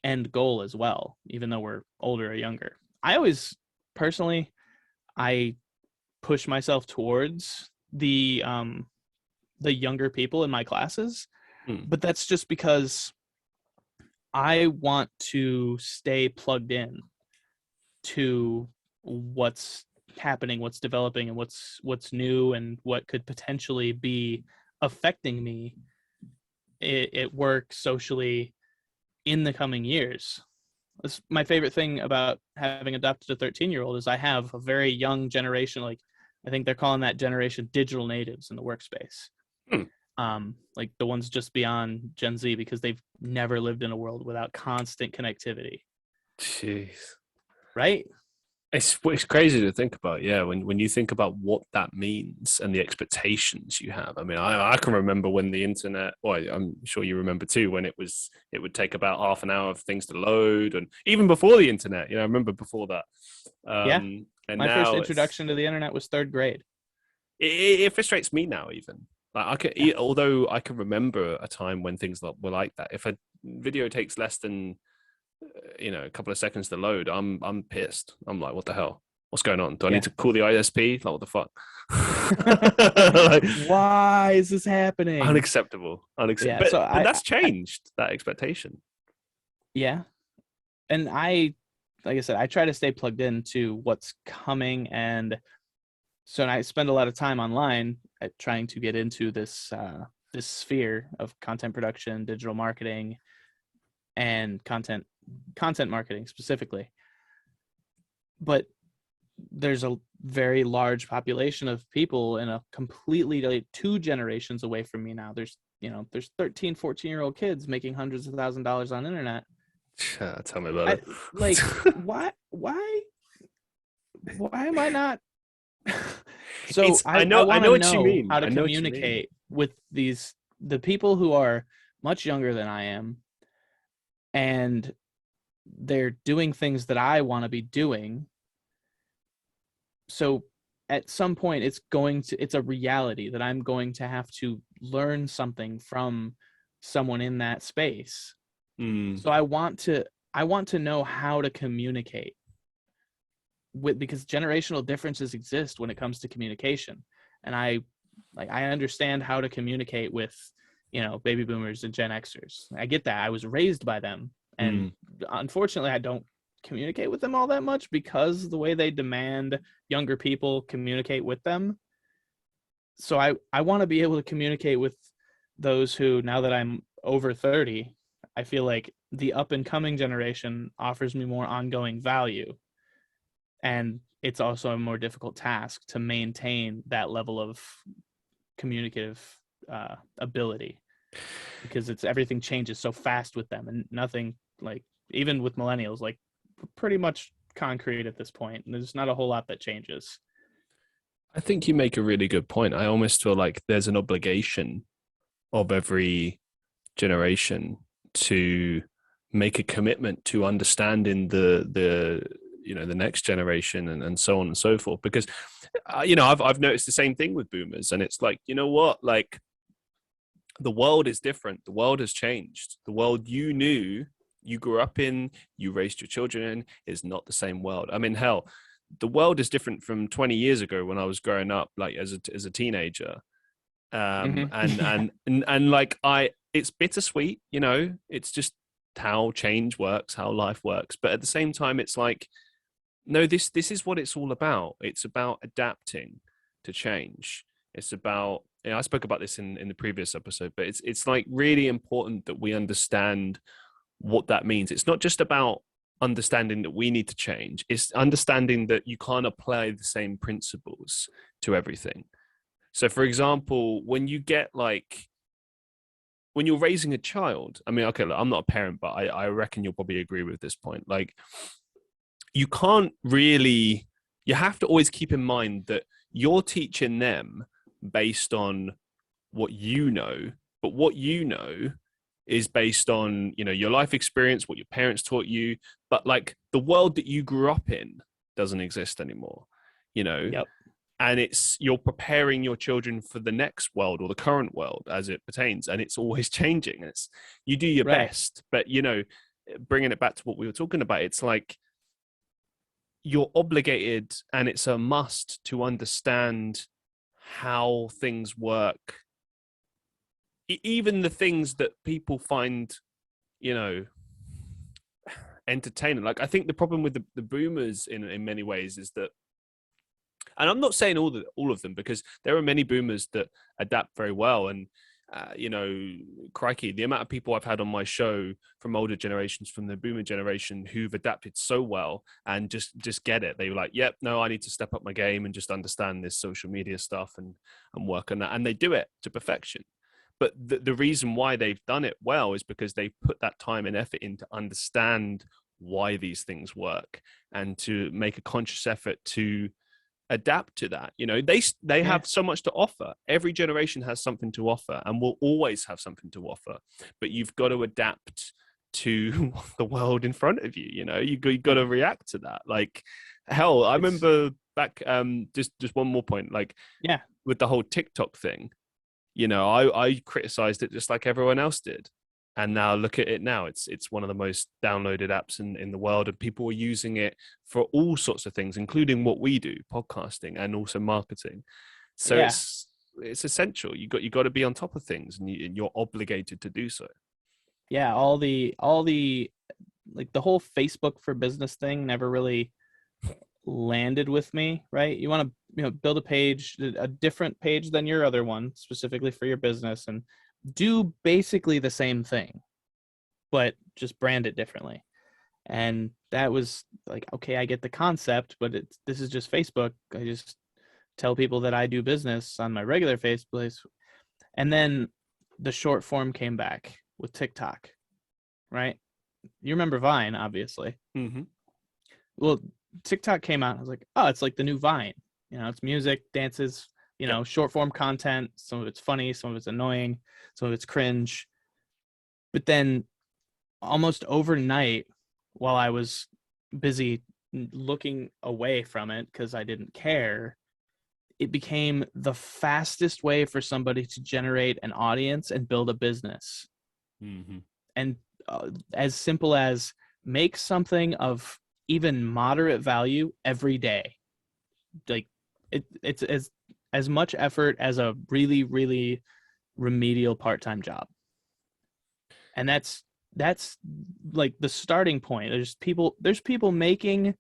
end goal as well, even though we're older or younger. I always, personally, I push myself towards the younger people in my classes, but that's just because I want to stay plugged in to what's happening, what's developing, and what's new, and what could potentially be affecting me at work, socially, in the coming years. That's my favorite thing about having adopted a 13-year-old is I have a very young generation. Like, I think they're calling that generation digital natives in the workspace. Like the ones just beyond Gen Z, because they've never lived in a world without constant connectivity. Jeez. Right? It's crazy to think about, yeah. When you think about what that means and the expectations you have. I mean, I can remember when the internet. Well, I'm sure you remember too, when it would take about half an hour of things to load, and even before the internet. I remember before that. Yeah. And my first introduction to the internet was 3rd grade. It frustrates me now, even. Like although I can remember a time when things were like that. If a video takes less than a couple of seconds to load, I'm pissed. I'm like, what the hell? What's going on? Do I need to call the ISP? Like, what the fuck? Like, why is this happening? Unacceptable. Yeah, but that's changed, that expectation. Yeah. And like I said, I try to stay plugged into what's coming, and so I spend a lot of time online at trying to get into this sphere of content production, digital marketing, and content marketing specifically. But there's a very large population of people in a completely, like, 2 generations away from me now. There's 13, 14-year-old kids making hundreds of $1,000s on internet. Tell me about it. Like, why am I not? So I know what you mean. How to communicate with the people who are much younger than I am, and they're doing things that I want to be doing. So at some point, it's a reality that I'm going to have to learn something from someone in that space. So I want to know how to communicate because generational differences exist when it comes to communication. And I understand how to communicate with, baby boomers and Gen Xers. I get that. I was raised by them. And unfortunately, I don't communicate with them all that much because the way they demand younger people communicate with them. So I want to be able to communicate with those who, now that I'm over 30, I feel like the up and coming generation offers me more ongoing value. And it's also a more difficult task to maintain that level of communicative ability, because everything changes so fast with them, and nothing, like, even with millennials, like, pretty much concrete at this point, and there's not a whole lot that changes. I think you make a really good point. I almost feel like there's an obligation of every generation to make a commitment to understanding the next generation and so on and so forth, because I've noticed the same thing with boomers, and it's like, like, the world is different. The world has changed. The world you knew, you grew up in, you raised your children in, is not the same world. I mean, hell, the world is different from 20 years ago when I was growing up, like as a teenager. And like, it's bittersweet, it's just how change works, how life works. But at the same time, it's like, no, this is what it's all about. It's about adapting to change. It's about, I spoke about this in the previous episode, but it's like really important that we understand what that means. It's not just about understanding that we need to change. It's understanding that you can't apply the same principles to everything. So, for example, when you're raising a child, I mean, okay, look, I'm not a parent, but I reckon you'll probably agree with this point. Like, you have to always keep in mind that you're teaching them based on what you know, but what you know is based on, you know, your life experience, what your parents taught you, but like the world that you grew up in doesn't exist anymore, you know. Yep. And it's, you're preparing your children for the next world or the current world as it pertains, and it's always changing. It's, you do your Right. best, but you know, bringing it back to what we were talking about, it's like you're obligated and it's a must to understand how things work, even the things that people find, you know, entertaining. Like, I think the problem with the boomers in many ways is that, and I'm not saying all of them, because there are many boomers that adapt very well. And you know, crikey, the amount of people I've had on my show from older generations, from the boomer generation, who've adapted so well and just get it. They were like, yep, no, I need to step up my game and just understand this social media stuff and work on that. And they do it to perfection. But the reason why they've done it well is because they put that time and effort in to understand why these things work and to make a conscious effort to adapt to that. You know, they have so much to offer. Every generation has something to offer and will always have something to offer, but you've got to adapt to the world in front of you. You know, you got to react to that. Like, hell, I remember back, just one more point, like, with the whole TikTok thing, you know, I criticized it just like everyone else did. And now look at it now. It's one of the most downloaded apps in the world, and people are using it for all sorts of things, including what we do, podcasting and also marketing. So it's essential. You got to be on top of things, and you're obligated to do so. Yeah, all the like the whole Facebook for business thing never really landed with me, right? You want to, you know, build a page, a different page than your other one, specifically for your business, and do basically the same thing, but just brand it differently. And that was like, okay, I get the concept, but this is just Facebook. I just tell people that I do business on my regular Facebook. And then the short form came back with TikTok, right? You remember Vine, obviously. Mm-hmm. Well, TikTok came out. I was like, oh, it's like the new Vine. You know, it's music, dances, you know, short form content. Some of it's funny, some of it's annoying, some of it's cringe. But then almost overnight, while I was busy looking away from it because I didn't care, it became the fastest way for somebody to generate an audience and build a business. Mm-hmm. And as simple as make something of even moderate value every day. Like it's as much effort as a really, really remedial part-time job. And that's like the starting point. There's people making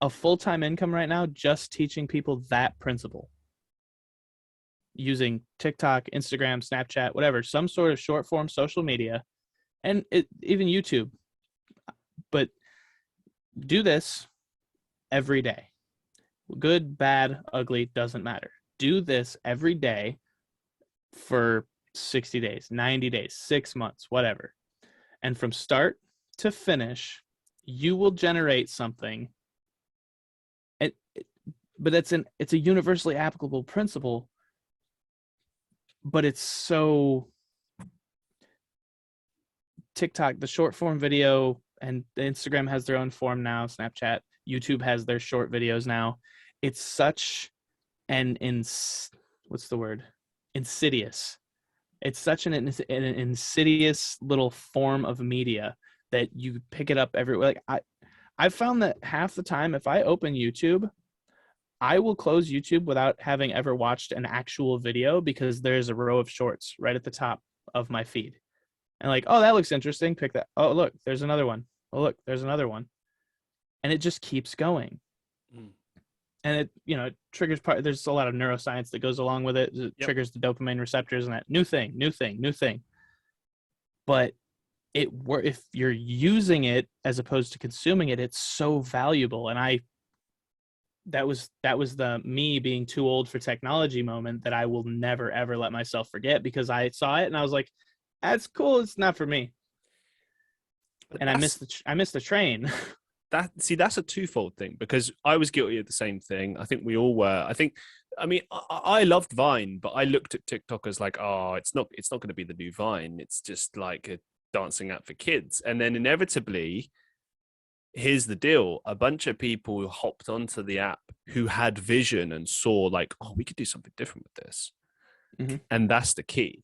a full-time income right now just teaching people that principle, using TikTok, Instagram, Snapchat, whatever, some sort of short form social media, and even YouTube. But do this every day. Good, bad, ugly, doesn't matter. Do this every day for 60 days, 90 days, 6 months, whatever. And from start to finish, you will generate something. But it's a universally applicable principle, but it's so TikTok, the short form video, and Instagram has their own form now, Snapchat, YouTube has their short videos now. It's such an what's the word? Insidious. It's such an insidious little form of media that you pick it up everywhere. Like I've found that half the time, if I open YouTube, I will close YouTube without having ever watched an actual video because there's a row of shorts right at the top of my feed. And like, oh, that looks interesting. Pick that. Oh, look, there's another one. Oh, look, there's another one. And it just keeps going. And it, you know, it triggers there's a lot of neuroscience that goes along with it. It triggers the dopamine receptors and that new thing. But if you're using it as opposed to consuming it, it's so valuable. And that was the me being too old for technology moment that I will never ever let myself forget, because I saw it and I was like, that's cool. It's not for me. And I missed the train. That's a twofold thing, because I was guilty of the same thing. I think we all were. I loved Vine, but I looked at TikTok as like, oh, it's not going to be the new Vine. It's just like dancing app for kids. And then inevitably, here's the deal, a bunch of people hopped onto the app who had vision and saw like, oh, we could do something different with this. Mm-hmm. And that's the key.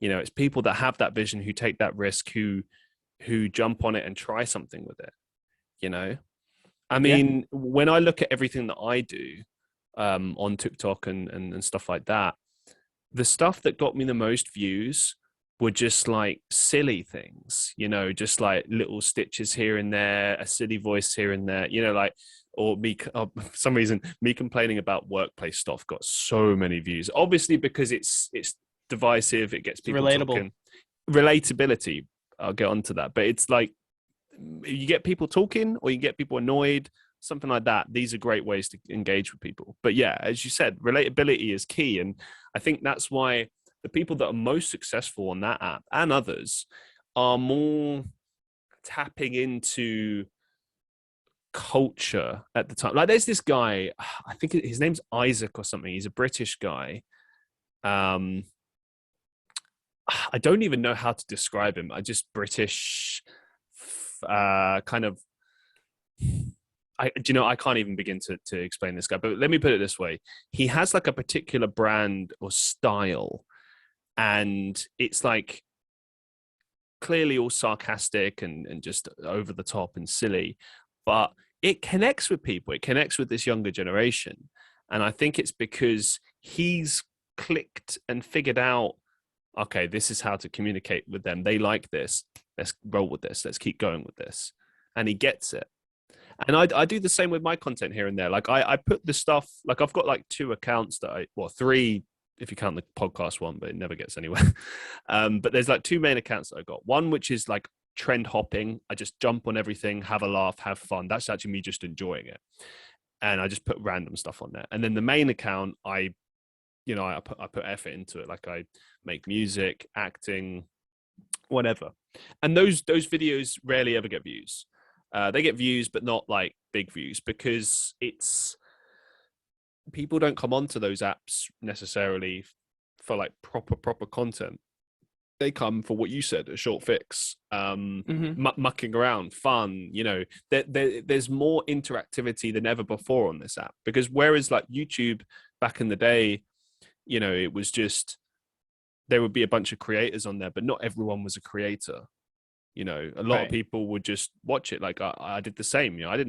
You know, it's people that have that vision, who take that risk, who jump on it and try something with it. You know, I mean, when I look at everything that I do on TikTok and stuff like that, the stuff that got me the most views were just like silly things, you know, just like little stitches here and there, a silly voice here and there, you know, like, or me, for some reason, me complaining about workplace stuff got so many views, obviously because it's divisive. It gets people relatable. talking. Relatability. I'll get onto that, but it's like, you get people talking or you get people annoyed, something like that. These are great ways to engage with people. But yeah, as you said, relatability is key. And I think that's why the people that are most successful on that app and others are more tapping into culture at the time. Like there's this guy, I think his name's Isaac or something. He's a British guy. I don't even know how to describe him. I just British kind of, I can't even begin to explain this guy, but let me put it this way. He has like a particular brand or style, and it's like clearly all sarcastic and just over the top and silly, but it connects with people. It connects with this younger generation. And I think it's because he's clicked and figured out, okay, this is how to communicate with them. They like this. Let's roll with this. Let's keep going with this. And he gets it. And I do the same with my content here and there. Like I put the stuff, like I've got like 2 accounts that three, if you count the podcast one, but it never gets anywhere. But there's like 2 main accounts that I got. One, which is like trend hopping. I just jump on everything, have a laugh, have fun. That's actually me just enjoying it. And I just put random stuff on there. And then the main account, I put effort into it. Like I make music, acting, whatever. And those videos rarely ever get views. They get views, but not like big views, because people don't come onto those apps necessarily for like proper content. They come for what you said, a short fix, mucking around, fun. You know, there's more interactivity than ever before on this app, because whereas like YouTube back in the day, you know, it was just, there would be a bunch of creators on there, but not everyone was a creator. You know, a lot of people would just watch it. Like I did the same. You know, I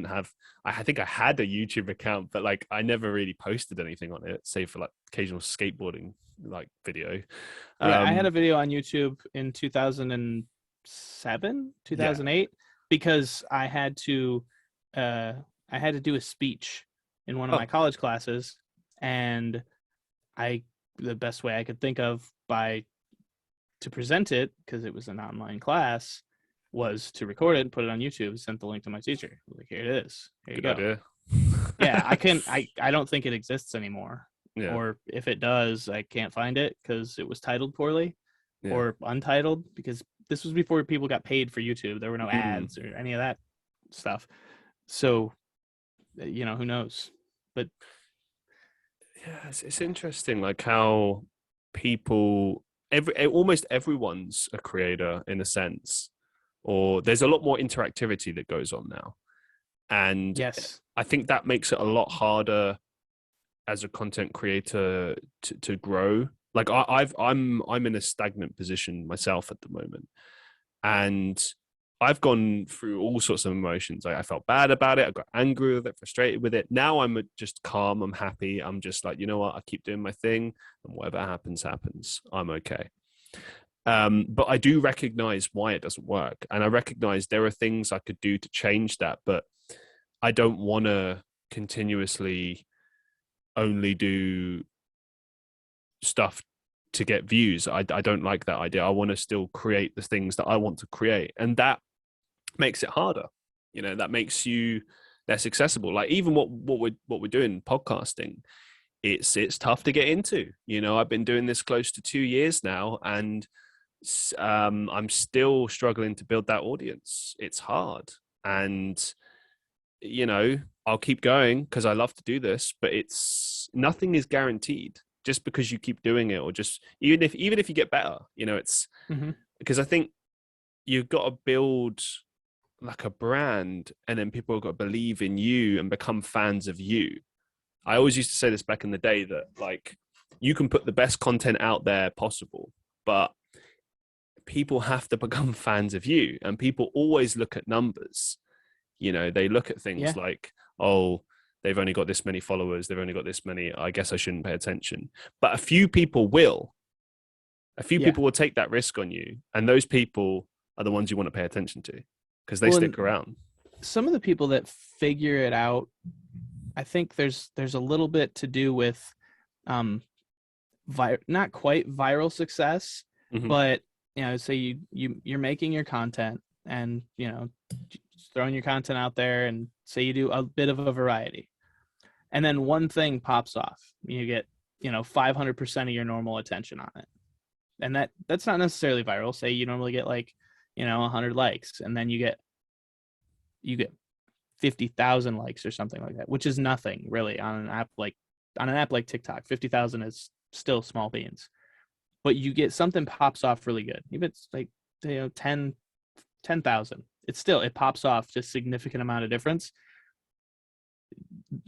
think I had a YouTube account, but like I never really posted anything on it, save for like occasional skateboarding like video. Yeah, I had a video on YouTube in 2007, 2008, because I had to do a speech in one of my college classes, and the best way I could think of to present it, because it was an online class, was to record it and put it on YouTube, sent the link to my teacher. Like, here it is. Here you go. Idea. Yeah, I don't think it exists anymore. Yeah. Or if it does, I can't find it because it was titled poorly or untitled, because this was before people got paid for YouTube. There were no ads or any of that stuff. So, you know, who knows? But yeah, it's interesting, like how people, almost everyone's a creator in a sense, or there's a lot more interactivity that goes on now. And yes, I think that makes it a lot harder as a content creator to grow. Like I'm in a stagnant position myself at the moment, and I've gone through all sorts of emotions. I felt bad about it. I got angry with it, frustrated with it. Now I'm just calm. I'm happy. I'm just like, you know what? I keep doing my thing, and whatever happens, happens. I'm okay. But I do recognize why it doesn't work, and I recognize there are things I could do to change that. But I don't want to continuously only do stuff to get views. I don't like that idea. I want to still create the things that I want to create, and that makes it harder. You know, that makes you less accessible. Like even what we're doing, podcasting, it's tough to get into. You know, I've been doing this close to 2 years now, and I'm still struggling to build that audience. It's hard, and you know, I'll keep going because I love to do this, but nothing is guaranteed just because you keep doing it, or just even if you get better. You know, it's because I think you've got to build like a brand, and then people have got to believe in you and become fans of you. I always used to say this back in the day, that like you can put the best content out there possible, but people have to become fans of you. And people always look at numbers. You know, they look at things like, oh, they've only got this many followers, they've only got this many, I guess I shouldn't pay attention. But a few people will. A few people will take that risk on you, and those people are the ones you want to pay attention to, because they stick around. Some of the people that figure it out, I think there's a little bit to do with not quite viral success, but you know, say you're making your content, and you know, just throwing your content out there, and say you do a bit of a variety, and then one thing pops off, you get, you know, 500% of your normal attention on it. And that's not necessarily viral. Say you normally get like, you know, 100 likes, and then you get 50,000 likes or something like that, which is nothing really on an app like TikTok. 50,000 is still small beans, but you get something pops off really good. Even it's like, you know, 10,000. It pops off just significant amount of difference.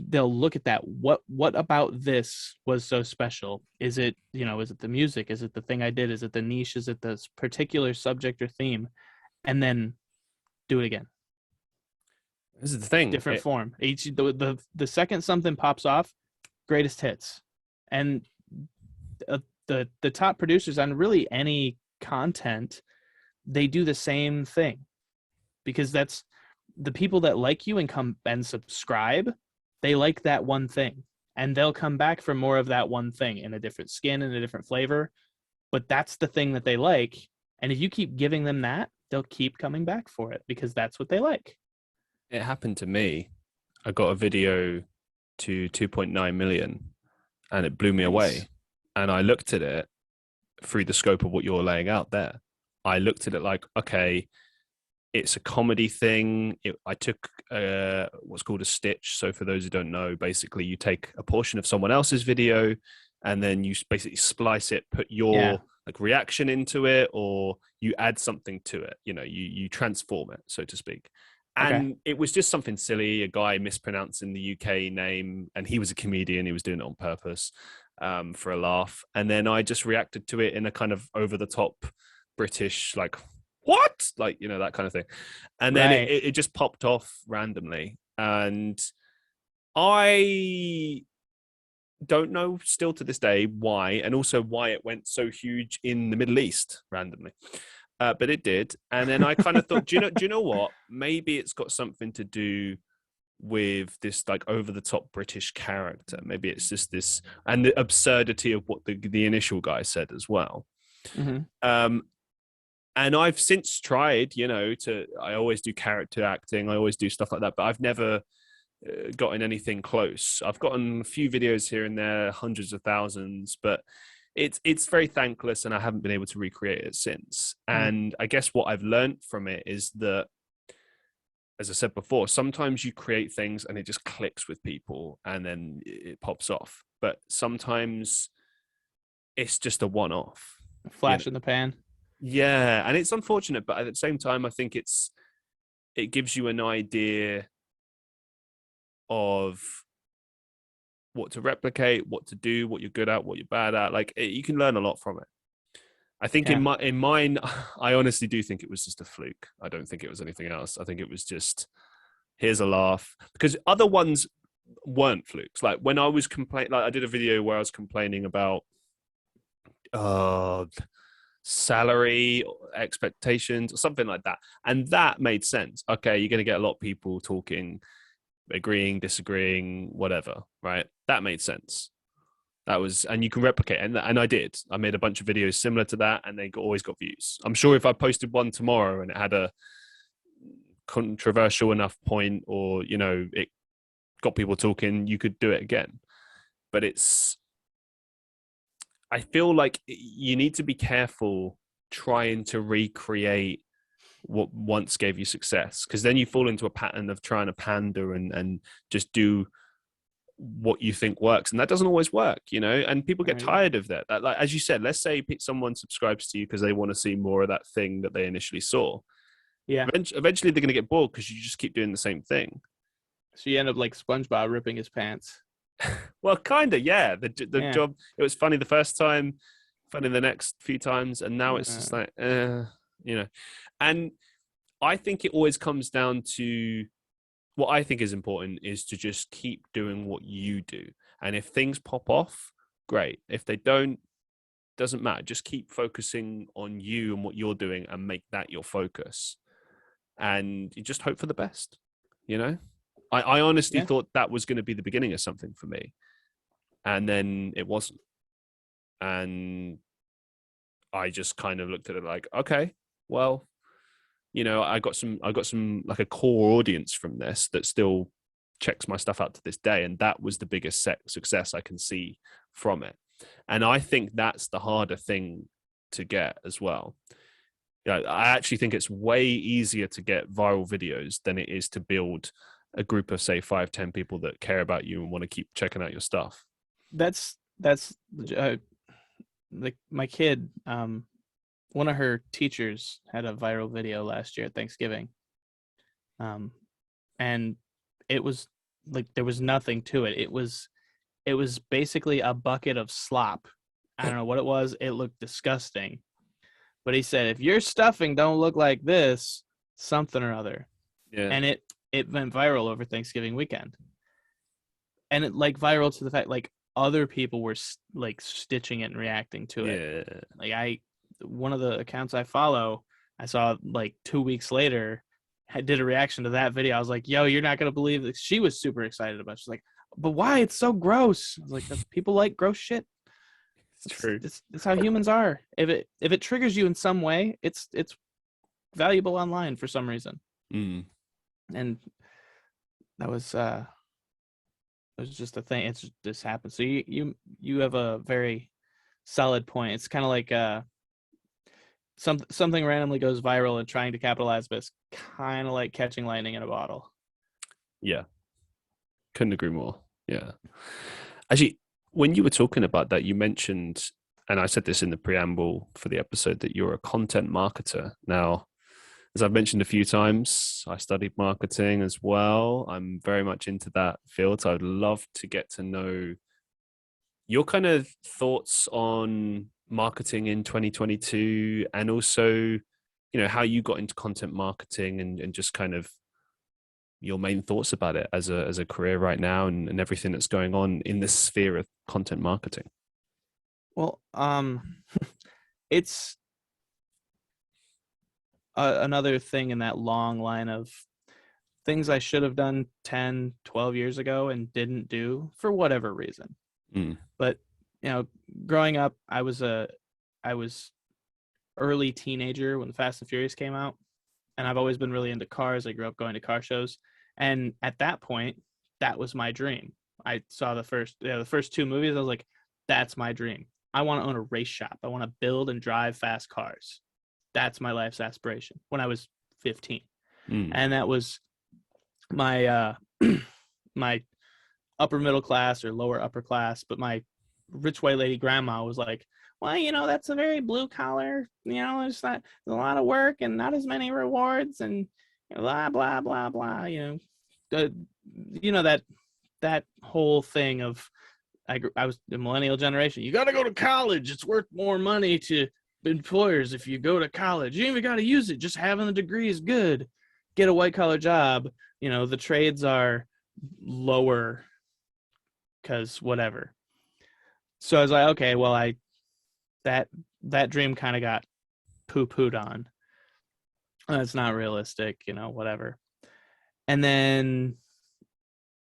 They'll look at that. What about this was so special? Is it, you know, is it the music? Is it the thing I did? Is it the niche? Is it this particular subject or theme? And then do it again. This is the thing. Different form. The second something pops off, greatest hits. And the top producers on really any content, they do the same thing, because that's the people that like you and come and subscribe. They like that one thing, and they'll come back for more of that one thing in a different skin and a different flavor. But that's the thing that they like. And if you keep giving them that, they'll keep coming back for it, because that's what they like. It happened to me. I got a video to 2.9 million, and it blew me away. And I looked at it through the scope of what you're laying out there. I looked at it like, okay, it's a comedy thing. I took what's called a stitch. So for those who don't know, basically you take a portion of someone else's video, and then you basically splice it, put your like reaction into it, or you add something to it. You know, you transform it, so to speak. And it was just something silly. A guy mispronouncing the UK name, and he was a comedian. He was doing it on purpose for a laugh. And then I just reacted to it in a kind of over the top British, like, what? Like, you know, that kind of thing. And then it just popped off randomly. And I don't know still to this day why, and also why it went so huge in the Middle East randomly. But it did. And then I kind of thought, do you know what? Maybe it's got something to do with this like over the top British character. Maybe it's just this, and the absurdity of what the initial guy said as well. And I've since tried, you know, I always do character acting. I always do stuff like that, but I've never gotten anything close. I've gotten a few videos here and there, hundreds of thousands, but it's very thankless, and I haven't been able to recreate it since. And I guess what I've learned from it is that, as I said before, sometimes you create things and it just clicks with people and then it pops off. But sometimes it's just a one-off. Flash in the pan. Yeah, and it's unfortunate, but at the same time, I think it gives you an idea of what to replicate, what to do, what you're good at, what you're bad at. Like, you can learn a lot from it. I think in mine, I honestly do think it was just a fluke. I don't think it was anything else. I think it was just, here's a laugh, because other ones weren't flukes. Like when I was complaining, like I did a video where I was complaining about salary expectations or something like that, and that made sense. Okay, you're going to get a lot of people talking, agreeing, disagreeing, whatever, right? That made sense. That was, and you can replicate, and I did. I made a bunch of videos similar to that, and they always got views. I'm sure if I posted one tomorrow and it had a controversial enough point, or you know, it got people talking, you could do it again. But I feel like you need to be careful trying to recreate what once gave you success, because then you fall into a pattern of trying to pander and just do what you think works, and that doesn't always work, and people get Right. tired of that. Like, as you said, let's say someone subscribes to you because they want to see more of that thing that they initially saw. Yeah. Eventually they're going to get bored because you just keep doing the same thing. So you end up like SpongeBob ripping his pants. Well, kind of, yeah. The Yeah. job, it was funny the first time, funny the next few times, and now it's just like, and I think it always comes down to what I think is important is to just keep doing what you do. And if things pop off, great. If they don't, doesn't matter. Just keep focusing on you and what you're doing and make that your focus. And you just hope for the best, I honestly thought that was going to be the beginning of something for me. And then it wasn't. And I just kind of looked at it like, okay, well, I got some like a core audience from this that still checks my stuff out to this day. And that was the biggest success I can see from it. And I think that's the harder thing to get as well. I actually think it's way easier to get viral videos than it is to build a group of, say, 5-10 people that care about you and want to keep checking out your stuff. That's like my kid, one of her teachers had a viral video last year at Thanksgiving. And it was like, there was nothing to it. It was basically a bucket of slop. I don't know what it was. It looked disgusting. But he said, if your stuffing don't look like this, something or other. Yeah. And it went viral over Thanksgiving weekend. And it like viral to the fact like other people were like stitching it and reacting to it. Yeah. Like one of the accounts I follow, I saw like 2 weeks later, did a reaction to that video. I was like, yo, you're not going to believe this. She was super excited about it. She's like, but why? It's so gross. I was like, people like gross shit. It's true. It's how humans are. If it triggers you in some way, it's valuable online for some reason. And that was just a thing. It's just happened. So you have a very solid point. It's kind of like something randomly goes viral and trying to capitalize, but it's kind of like catching lightning in a bottle. Yeah, couldn't agree more. Yeah, actually, when you were talking about that, you mentioned, and I said this in the preamble for the episode, that you're a content marketer. Now, as I've mentioned a few times, I studied marketing as well. I'm very much into that field. So I'd love to get to know your kind of thoughts on marketing in 2022, and also, how you got into content marketing and just kind of your main thoughts about it as a career right now, and everything that's going on in the sphere of content marketing. Well, it's another thing in that long line of things I should have done 10, 12 years ago and didn't do for whatever reason. But, growing up, I was early teenager when the Fast and Furious came out, and I've always been really into cars. I grew up going to car shows. And at that point, that was my dream. I saw the first 2 movies. I was like, that's my dream. I want to own a race shop. I want to build and drive fast cars. That's my life's aspiration when I was 15. And that was my my upper middle class or lower upper class, but my rich white lady grandma was like, well, that's a very blue collar, there's a lot of work and not as many rewards and blah blah blah blah, that whole thing of I was the millennial generation. You got to go to college. It's worth more money to employers if you go to college. You ain't even got to use it. Just having the degree is good. Get a white collar job. The trades are lower because whatever. So I was like, okay, well, that dream kind of got poo-pooed on. It's not realistic, whatever. And then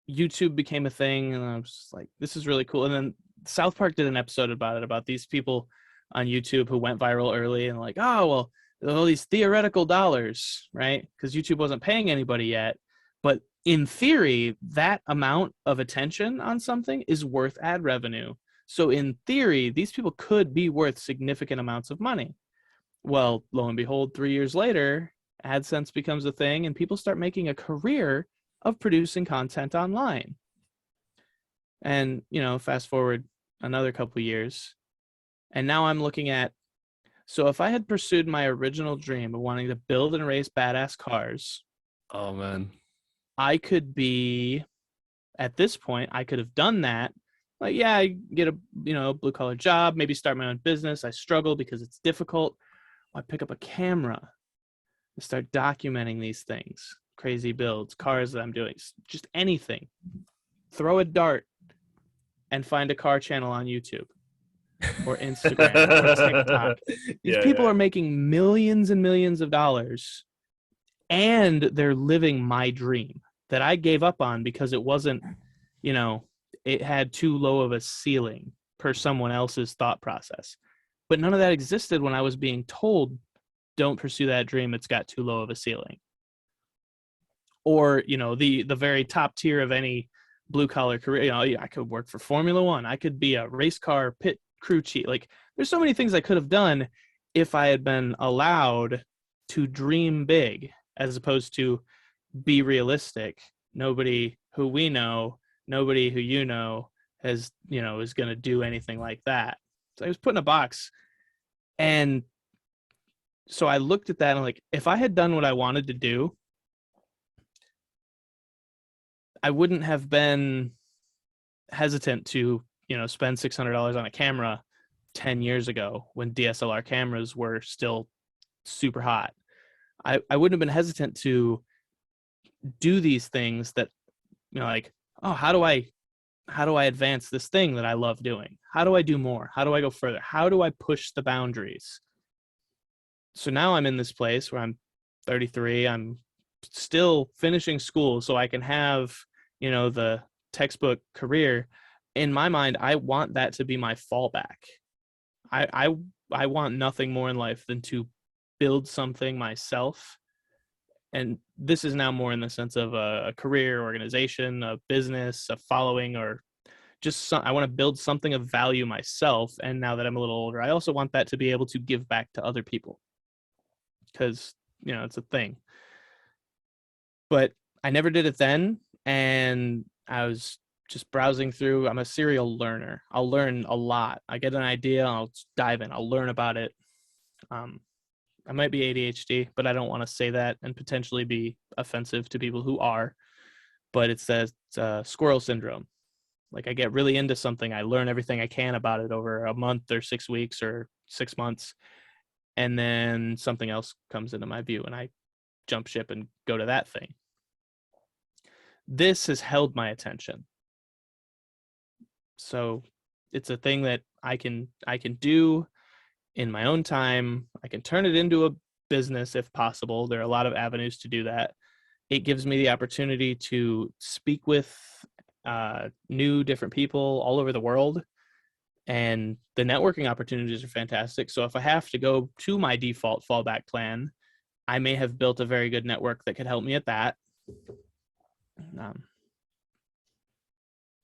YouTube became a thing, and I was just like, this is really cool. And then South Park did an episode about it, about these people on YouTube who went viral early and like, oh, well, all these theoretical dollars, right? Because YouTube wasn't paying anybody yet. But in theory, that amount of attention on something is worth ad revenue. So in theory, these people could be worth significant amounts of money. Well, lo and behold, 3 years later, AdSense becomes a thing and people start making a career of producing content online. And, fast forward another couple years, and now I'm looking at, so if I had pursued my original dream of wanting to build and race badass cars, Oh man. I could be, at this point, I could have done that. Like, yeah, I get a, blue collar job, maybe start my own business. I struggle because it's difficult. I pick up a camera and start documenting these things, crazy builds, cars that I'm doing, just anything. Throw a dart and find a car channel on YouTube or Instagram or TikTok. These people are making millions and millions of dollars, and they're living my dream that I gave up on because it wasn't, it had too low of a ceiling per someone else's thought process. But none of that existed when I was being told, don't pursue that dream, it's got too low of a ceiling. Or, the very top tier of any blue collar career, I could work for Formula One. I could be a race car pit crew chief. Like, there's so many things I could have done if I had been allowed to dream big as opposed to be realistic. Nobody who we know, nobody who has, is going to do anything like that. So I was put in a box. And so I looked at that and I'm like, if I had done what I wanted to do, I wouldn't have been hesitant to, spend $600 on a camera 10 years ago when DSLR cameras were still super hot. I wouldn't have been hesitant to do these things that, like, oh, how do I advance this thing that I love doing? How do I do more? How do I go further? How do I push the boundaries? So now I'm in this place where I'm 33. I'm still finishing school so I can have, the textbook career. In my mind, I want that to be my fallback. I want nothing more in life than to build something myself. And this is now more in the sense of a career, organization, a business, a following, or just I want to build something of value myself. And now that I'm a little older, I also want that to be able to give back to other people because, it's a thing. But I never did it then. And I was just browsing through. I'm a serial learner. I'll learn a lot. I get an idea, I'll dive in. I'll learn about it. I might be ADHD, but I don't want to say that and potentially be offensive to people who are. But it's that squirrel syndrome. Like, I get really into something. I learn everything I can about it over a month or 6 weeks or 6 months. And then something else comes into my view and I jump ship and go to that thing. This has held my attention. So it's a thing that I can do in my own time. I can turn it into a business if possible. There are a lot of avenues to do that. It gives me the opportunity to speak with new different people all over the world. And the networking opportunities are fantastic. So if I have to go to my default fallback plan, I may have built a very good network that could help me at that.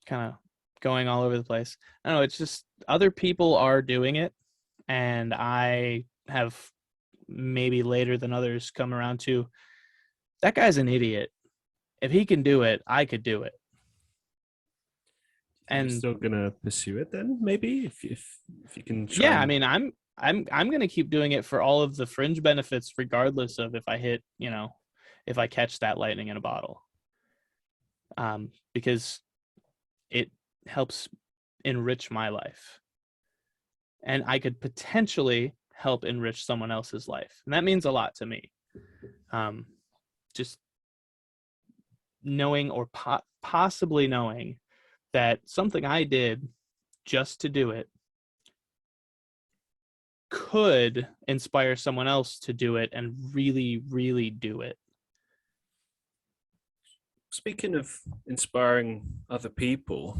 Kind of going all over the place. I don't know. It's just other people are doing it. And I have maybe later than others come around to, that guy's an idiot. If he can do it, I could do it. And you're still gonna pursue it then, maybe if you can try. Yeah, I mean, I'm gonna keep doing it for all of the fringe benefits, regardless of if I hit, if I catch that lightning in a bottle. Because it helps enrich my life. And I could potentially help enrich someone else's life. And that means a lot to me. Just knowing or possibly knowing that something I did just to do it could inspire someone else to do it and really, really do it. Speaking of inspiring other people,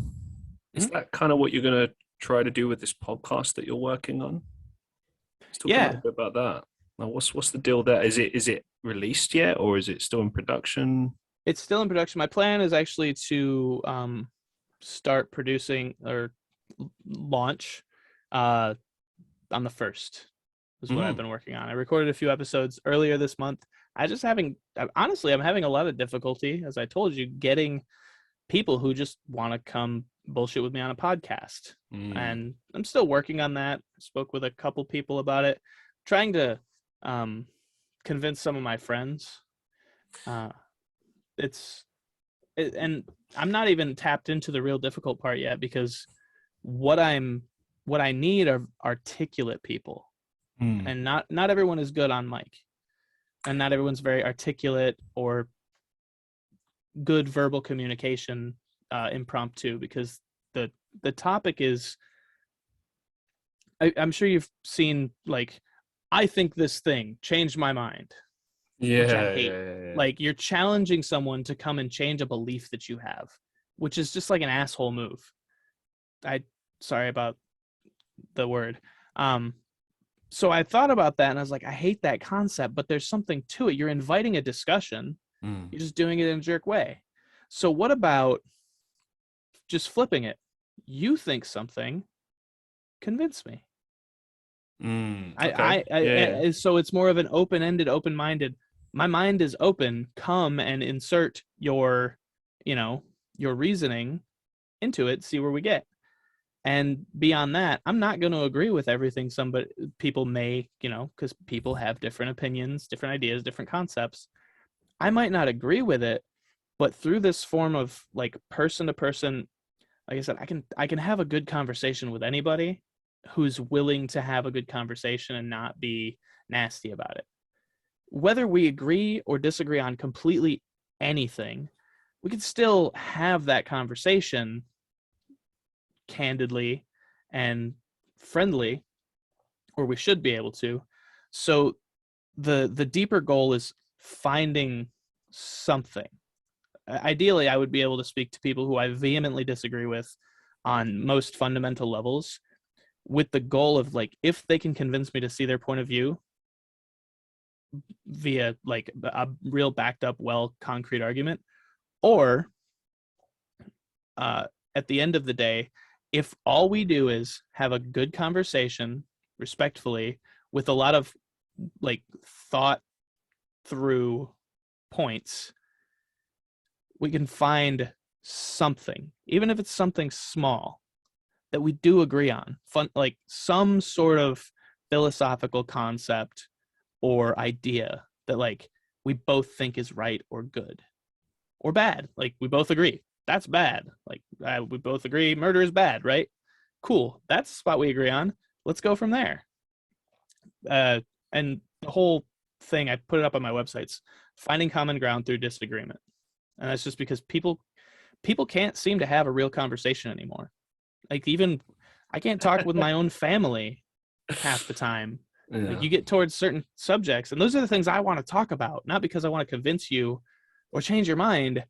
is that kind of what you're going to try to do with this podcast that you're working on? Let's talk a little bit about that. Now, what's the deal there? Is it released yet, or is it still in production? It's still in production. My plan is actually to start producing or launch on the 1st is what I've been working on. I recorded a few episodes earlier this month. I'm having a lot of difficulty, as I told you, getting people who just want to come bullshit with me on a podcast. And I'm still working on that. I spoke with a couple people about it, trying to convince some of my friends. And I'm not even tapped into the real difficult part yet, because what I need are articulate people. And not everyone is good on mic, and not everyone's very articulate or good verbal communication impromptu, because the topic is, I'm sure you've seen, like, I think this thing changed my mind, which I hate. Yeah. Like, you're challenging someone to come and change a belief that you have, which is just like an asshole move. Sorry about the word. So I thought about that, and I was like, I hate that concept, but there's something to it. You're inviting a discussion. You're just doing it in a jerk way. So what about just flipping it? You think something, convince me. Okay. So it's more of an open-ended, open-minded. My mind is open. Come and insert your reasoning into it. See where we get. And beyond that, I'm not going to agree with everything people may, because people have different opinions, different ideas, different concepts. I might not agree with it, but through this form of like person to person, like I said, I can have a good conversation with anybody who's willing to have a good conversation and not be nasty about it. Whether we agree or disagree on completely anything, we can still have that conversation candidly and friendly, or we should be able to. So the deeper goal is finding something. Ideally, I would be able to speak to people who I vehemently disagree with on most fundamental levels, with the goal of, like, if they can convince me to see their point of view via like a real backed up, well concrete argument, or at the end of the day, if all we do is have a good conversation respectfully with a lot of like thought through points, we can find something, even if it's something small, that we do agree on. Fun, like some sort of philosophical concept or idea that like we both think is right or good or bad. Like we both agree that's bad. Like we both agree murder is bad, right? Cool. That's the spot we agree on. Let's go from there. And the whole thing, I put it up on my websites, finding common ground through disagreement. And that's just because people can't seem to have a real conversation anymore. Like even I can't talk with my own family half the time. Yeah. Like you get towards certain subjects, and those are the things I want to talk about, not because I want to convince you or change your mind.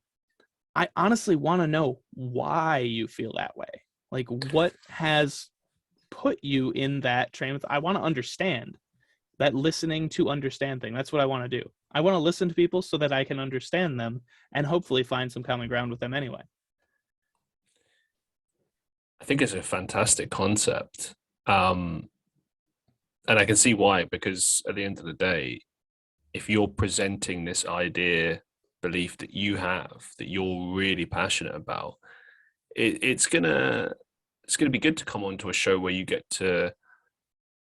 I honestly want to know why you feel that way. Like what has put you in that train of, I want to understand that listening to understand thing. That's what I want to do. I want to listen to people so that I can understand them and hopefully find some common ground with them anyway. I think it's a fantastic concept. And I can see why, because at the end of the day, if you're presenting this idea, belief that you have, that you're really passionate about, it's gonna be good to come onto a show where you get to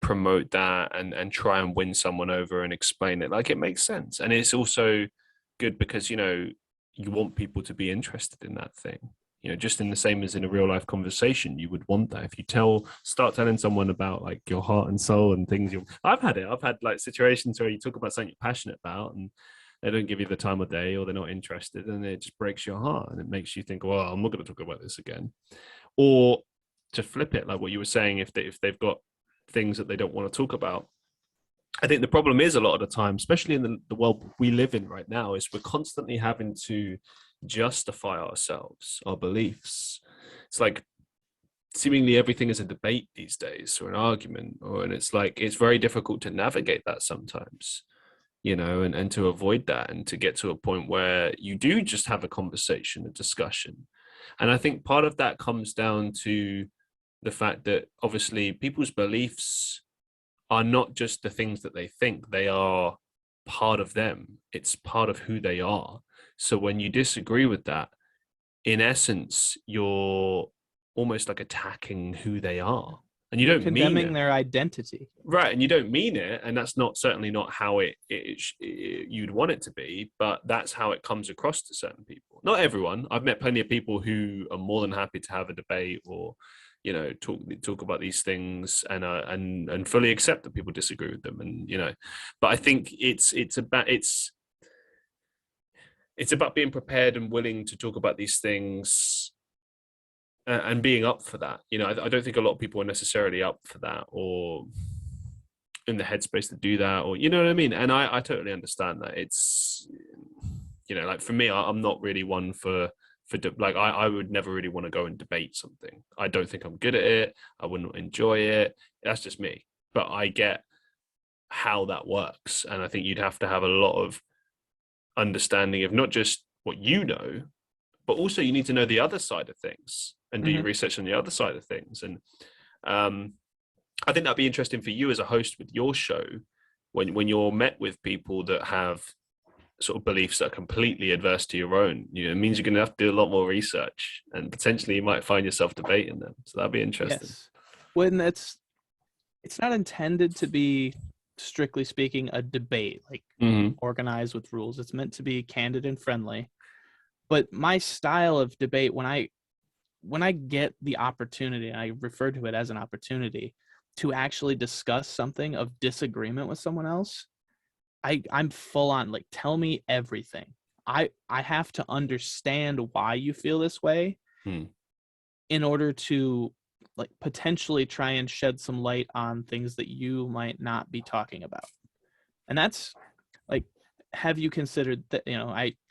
promote that and try and win someone over and explain it like it makes sense. And it's also good because you want people to be interested in that thing. Just in the same as in a real life conversation, you would want that. If you start telling someone about like your heart and soul and things, I've had like situations where you talk about something you're passionate about and they don't give you the time of day or they're not interested, and it just breaks your heart and it makes you think, well, I'm not going to talk about this again. Or to flip it, like what you were saying, if they've got things that they don't want to talk about. I think the problem is a lot of the time, especially in the world we live in right now, is we're constantly having to justify ourselves, our beliefs. It's like seemingly everything is a debate these days or an argument, and it's like it's very difficult to navigate that sometimes, and to avoid that and to get to a point where you do just have a conversation, a discussion. And I think part of that comes down to the fact that obviously people's beliefs are not just the things that they think, they are part of them. It's part of who they are. So when you disagree with that, in essence, you're almost like attacking who they are, and you You're don't mean condemning it. their identity. Right, and you don't mean it, and that's certainly not how you'd want it to be, but that's how it comes across to certain people. Not everyone. I've met plenty of people who are more than happy to have a debate, or talk about these things, and fully accept that people disagree with them, and but I think it's about being prepared and willing to talk about these things, and being up for that. I don't think a lot of people are necessarily up for that, or in the headspace to do that, or you know what I mean. And I totally understand that. It's like for me, I'm not really one for like I would never really want to go and debate something. I don't think I'm good at it. I wouldn't enjoy it. That's just me. But I get how that works, and I think you'd have to have a lot of understanding of not just what you know, but also you need to know the other side of things and do your research on the other side of things. And I think that'd be interesting for you as a host with your show, when you're met with people that have sort of beliefs that are completely adverse to your own. It means you're going to have to do a lot more research, and potentially you might find yourself debating them. So that'd be interesting. Yes. When it's not intended to be, strictly speaking, a debate, like organized with rules. It's meant to be candid and friendly. But my style of debate, when I get the opportunity, and I refer to it as an opportunity, to actually discuss something of disagreement with someone else, I'm full on, like, tell me everything. I have to understand why you feel this way in order to, like, potentially try and shed some light on things that you might not be talking about. And that's like, have you considered that,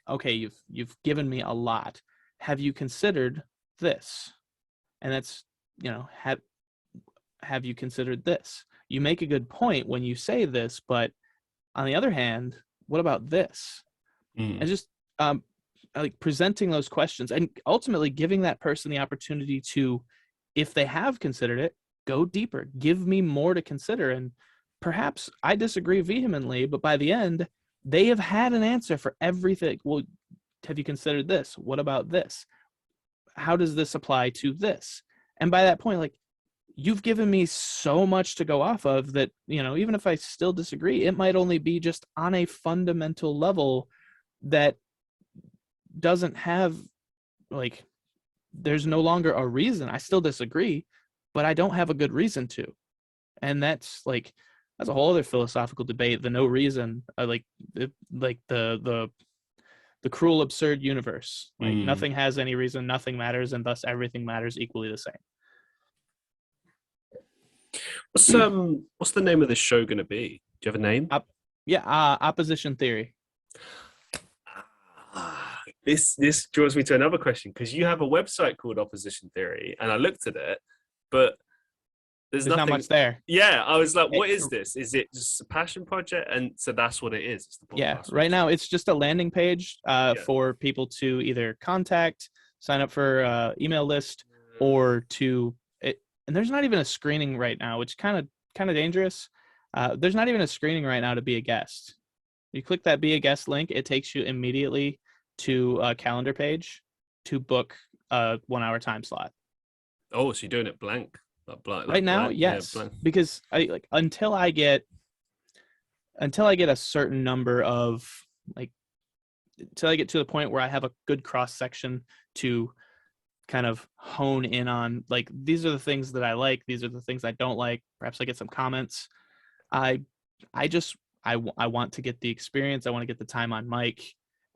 okay, you've given me a lot. Have you considered this? And that's, have you considered this? You make a good point when you say this, but on the other hand, what about this? And just like presenting those questions and ultimately giving that person the opportunity to, if they have considered it, go deeper, give me more to consider. And perhaps I disagree vehemently, but by the end, they have had an answer for everything. Well, have you considered this? What about this? How does this apply to this? And by that point, like, you've given me so much to go off of that, even if I still disagree, it might only be just on a fundamental level that doesn't have, like, there's no longer a reason. I still disagree, but I don't have a good reason to. And that's a whole other philosophical debate. The no reason, the cruel, absurd universe. Like, nothing has any reason, nothing matters, and thus everything matters equally the same. What's the name of this show going to be? Do you have a name? Opposition theory. This draws me to another question, because you have a website called Opposition Theory, and I looked at it, but there's not much there. Yeah, I was like, what is this? Is it just a passion project? And so that's what it is. It's the podcast. Right now it's just a landing page for people to either contact, sign up for email list, or to it. And there's not even a screening right now, which kind of dangerous. There's not even a screening right now to be a guest. You click that be a guest link, it takes you immediately to a calendar page to book a 1 hour time slot. Oh, so you're doing it blank? Right now, yes, because until I get a certain number of, until I get to the point where I have a good cross section to kind of hone in on, like, these are the things that I like, these are the things I don't like. Perhaps I get some comments. I want to get the experience. I want to get the time on mic,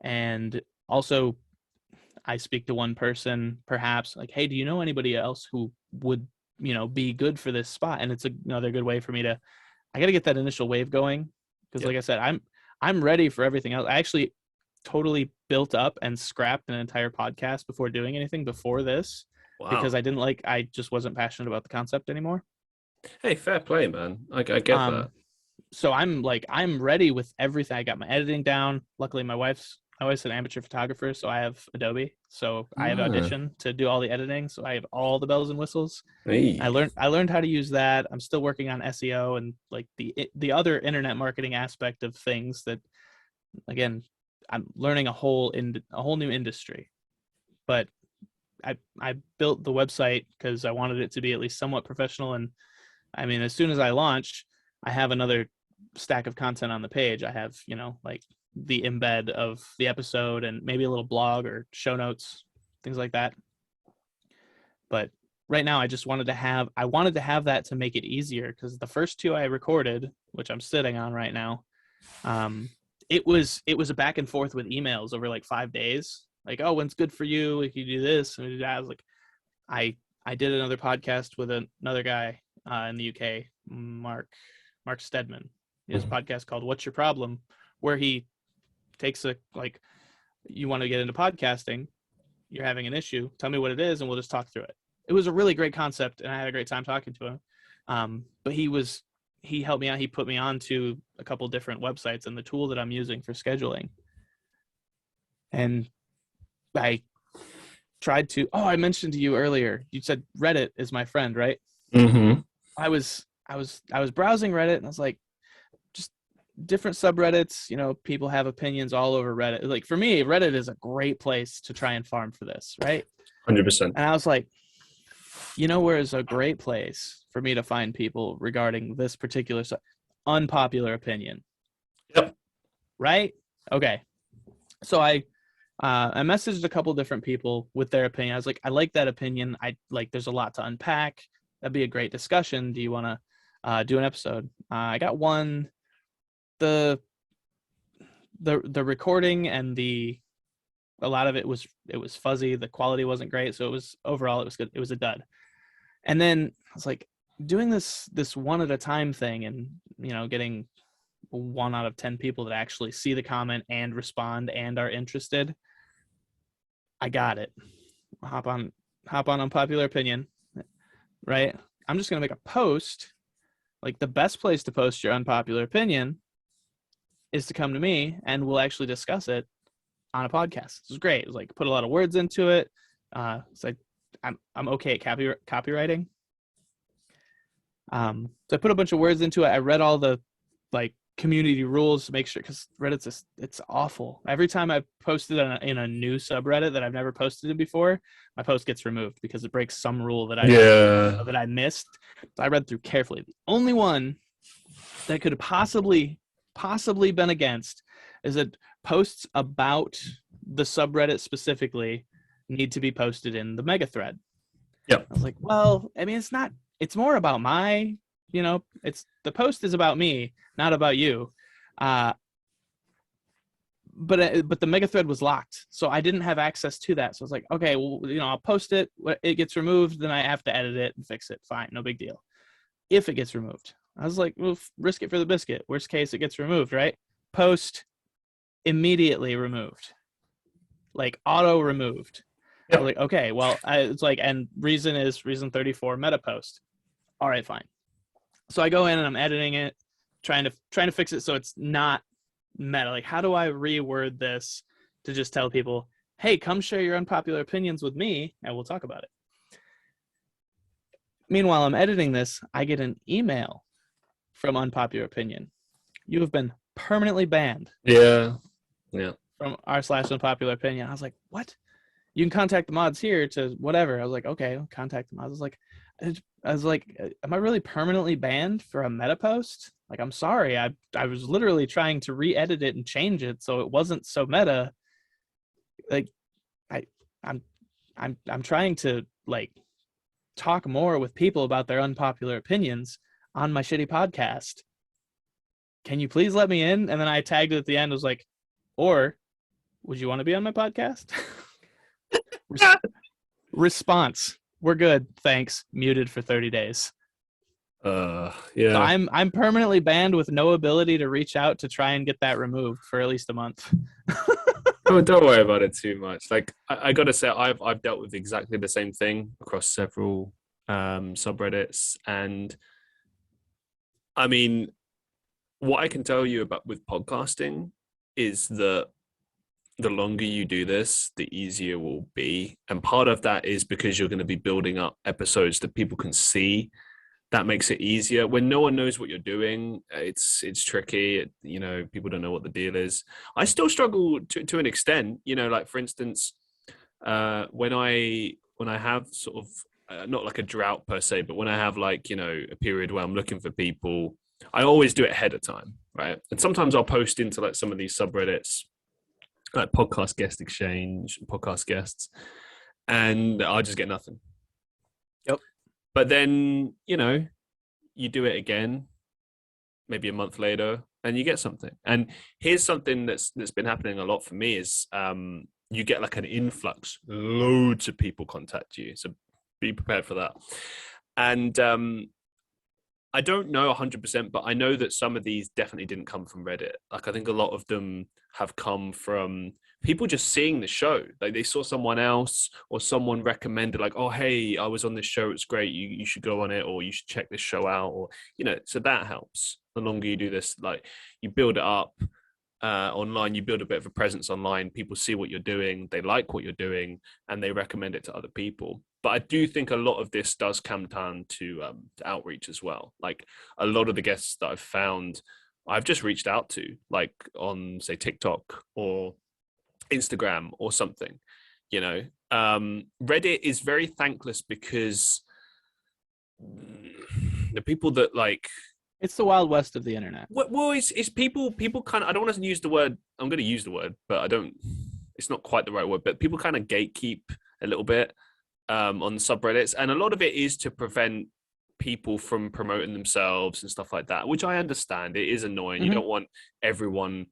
and also I speak to one person, perhaps, like, hey, do you know anybody else who would be good for this spot? And it's another good way for me to, I got to get that initial wave going, because like I said, I'm ready for everything else. I actually totally built up and scrapped an entire podcast before doing anything before this. Wow. Because I just wasn't passionate about the concept anymore. Hey, fair play, man. I get that. So I'm ready with everything. I got my editing down. Luckily, my wife's an amateur photographer, so I have Adobe. So I have Audition to do all the editing. So I have all the bells and whistles. Hey. I learned how to use that. I'm still working on SEO and like the other internet marketing aspect of things that, again, I'm learning a whole new industry. But I built the website because I wanted it to be at least somewhat professional. And I mean, as soon as I launch, I have another stack of content on the page. I have, like the embed of the episode and maybe a little blog or show notes, things like that. But right now I just wanted to have that to make it easier, because the first two I recorded, which I'm sitting on right now, it was a back and forth with emails over like 5 days. Like, oh, when's good for you? If you do this and do that. I was like, I did another podcast with another guy in the UK, Mark Stedman. He has a podcast called What's Your Problem, where he takes you want to get into podcasting, you're having an issue, tell me what it is and we'll just talk through it. It was a really great concept and I had a great time talking to him. But he helped me out. He put me on to a couple different websites and the tool that I'm using for scheduling. And I tried to, I mentioned to you earlier, you said Reddit is my friend, right? Mm-hmm. I was browsing Reddit and I was like, just different subreddits, people have opinions all over Reddit. Like for me, Reddit is a great place to try and farm for this, right? 100%. And I was like, where is a great place for me to find people regarding this particular unpopular opinion? Yep. Right? Okay. So I messaged a couple different people with their opinion. I was like, I like that opinion. There's a lot to unpack. That'd be a great discussion. Do you want to do an episode? I got one. The recording and a lot of it was fuzzy. The quality wasn't great. So it was good. It was a dud. And then I was like, doing this one at a time thing and, getting 1 out of 10 people that actually see the comment and respond and are interested. I got it. Hop on unpopular opinion, right? I'm just going to make a post. Like, the best place to post your unpopular opinion is to come to me and we'll actually discuss it on a podcast. It was great. It was like, put a lot of words into it. It's like, I'm okay at copywriting. So I put a bunch of words into it. I read all the community rules to make sure, because Reddit's it's awful. Every time I posted in a new subreddit that I've never posted in before, my post gets removed because it breaks some rule that I missed. So I read through carefully. The only one that could have possibly been against is that posts about the subreddit specifically need to be posted in the mega thread. Yep. I was like, well, I mean, it's more about it's the post is about me, not about you. But the mega thread was locked, so I didn't have access to that. So I was like, okay, well, I'll post it. It gets removed, then I have to edit it and fix it. Fine, no big deal. If it gets removed, I was like, well, risk it for the biscuit. Worst case, it gets removed, right? Immediately removed, like auto removed. Yep. I was like, okay, well, it's like, and reason 34 meta post. All right, fine. So I go in and I'm editing it, trying to fix it so it's not meta. Like, how do I reword this to just tell people, hey, come share your unpopular opinions with me and we'll talk about it. Meanwhile, I'm editing this, I get an email from Unpopular Opinion. You have been permanently banned. Yeah. From r/unpopular opinion. I was like, what? You can contact the mods here to whatever. I was like, okay, I'll contact the mods. I was like, am I really permanently banned for a meta post? Like, I'm sorry. I was literally trying to re-edit it and change it so it wasn't so meta. Like, I'm trying to talk more with people about their unpopular opinions on my shitty podcast. Can you please let me in? And then I tagged it at the end. I was like, or would you want to be on my podcast? Response: we're good, thanks. Muted for 30 days. Yeah. So I'm permanently banned with no ability to reach out to try and get that removed for at least a month. Oh, don't worry about it too much. Like, I gotta say, I've dealt with exactly the same thing across several subreddits, and I mean, what I can tell you about with podcasting is that the longer you do this, the easier it will be. And part of that is because you're going to be building up episodes that people can see. That makes it easier. When no one knows what you're doing, it's tricky. People don't know what the deal is. I still struggle to an extent. Like, for instance, when I when I have sort of not like a drought per se, but when I have like, a period where I'm looking for people, I always do it ahead of time, right? And sometimes I'll post into like some of these subreddits, like podcast guest exchange, podcast guests, and I just get nothing. Yep. But then, you do it again, maybe a month later, and you get something. And here's something that's been happening a lot for me is you get like an influx, loads of people contact you. So be prepared for that. And I don't know 100%, but I know that some of these definitely didn't come from Reddit. Like I think a lot of them have come from people just seeing the show. Like they saw someone else or someone recommended like, oh, hey, I was on this show. It's great. You should go on it, or you should check this show out, or, so that helps. The longer you do this, like you build it up online, you build a bit of a presence online. People see what you're doing. They like what you're doing and they recommend it to other people. But I do think a lot of this does come down to outreach as well. Like a lot of the guests that I've found, I've just reached out to, like on say TikTok or Instagram or something. Reddit is very thankless because the people that like it's the Wild West of the internet. Well, it's people kind of. I don't want to use the word. I'm going to use the word, but I don't. It's not quite the right word. But people kind of gatekeep a little bit on the subreddits, and a lot of it is to prevent people from promoting themselves and stuff like that, which I understand. It is annoying. You don't want everyone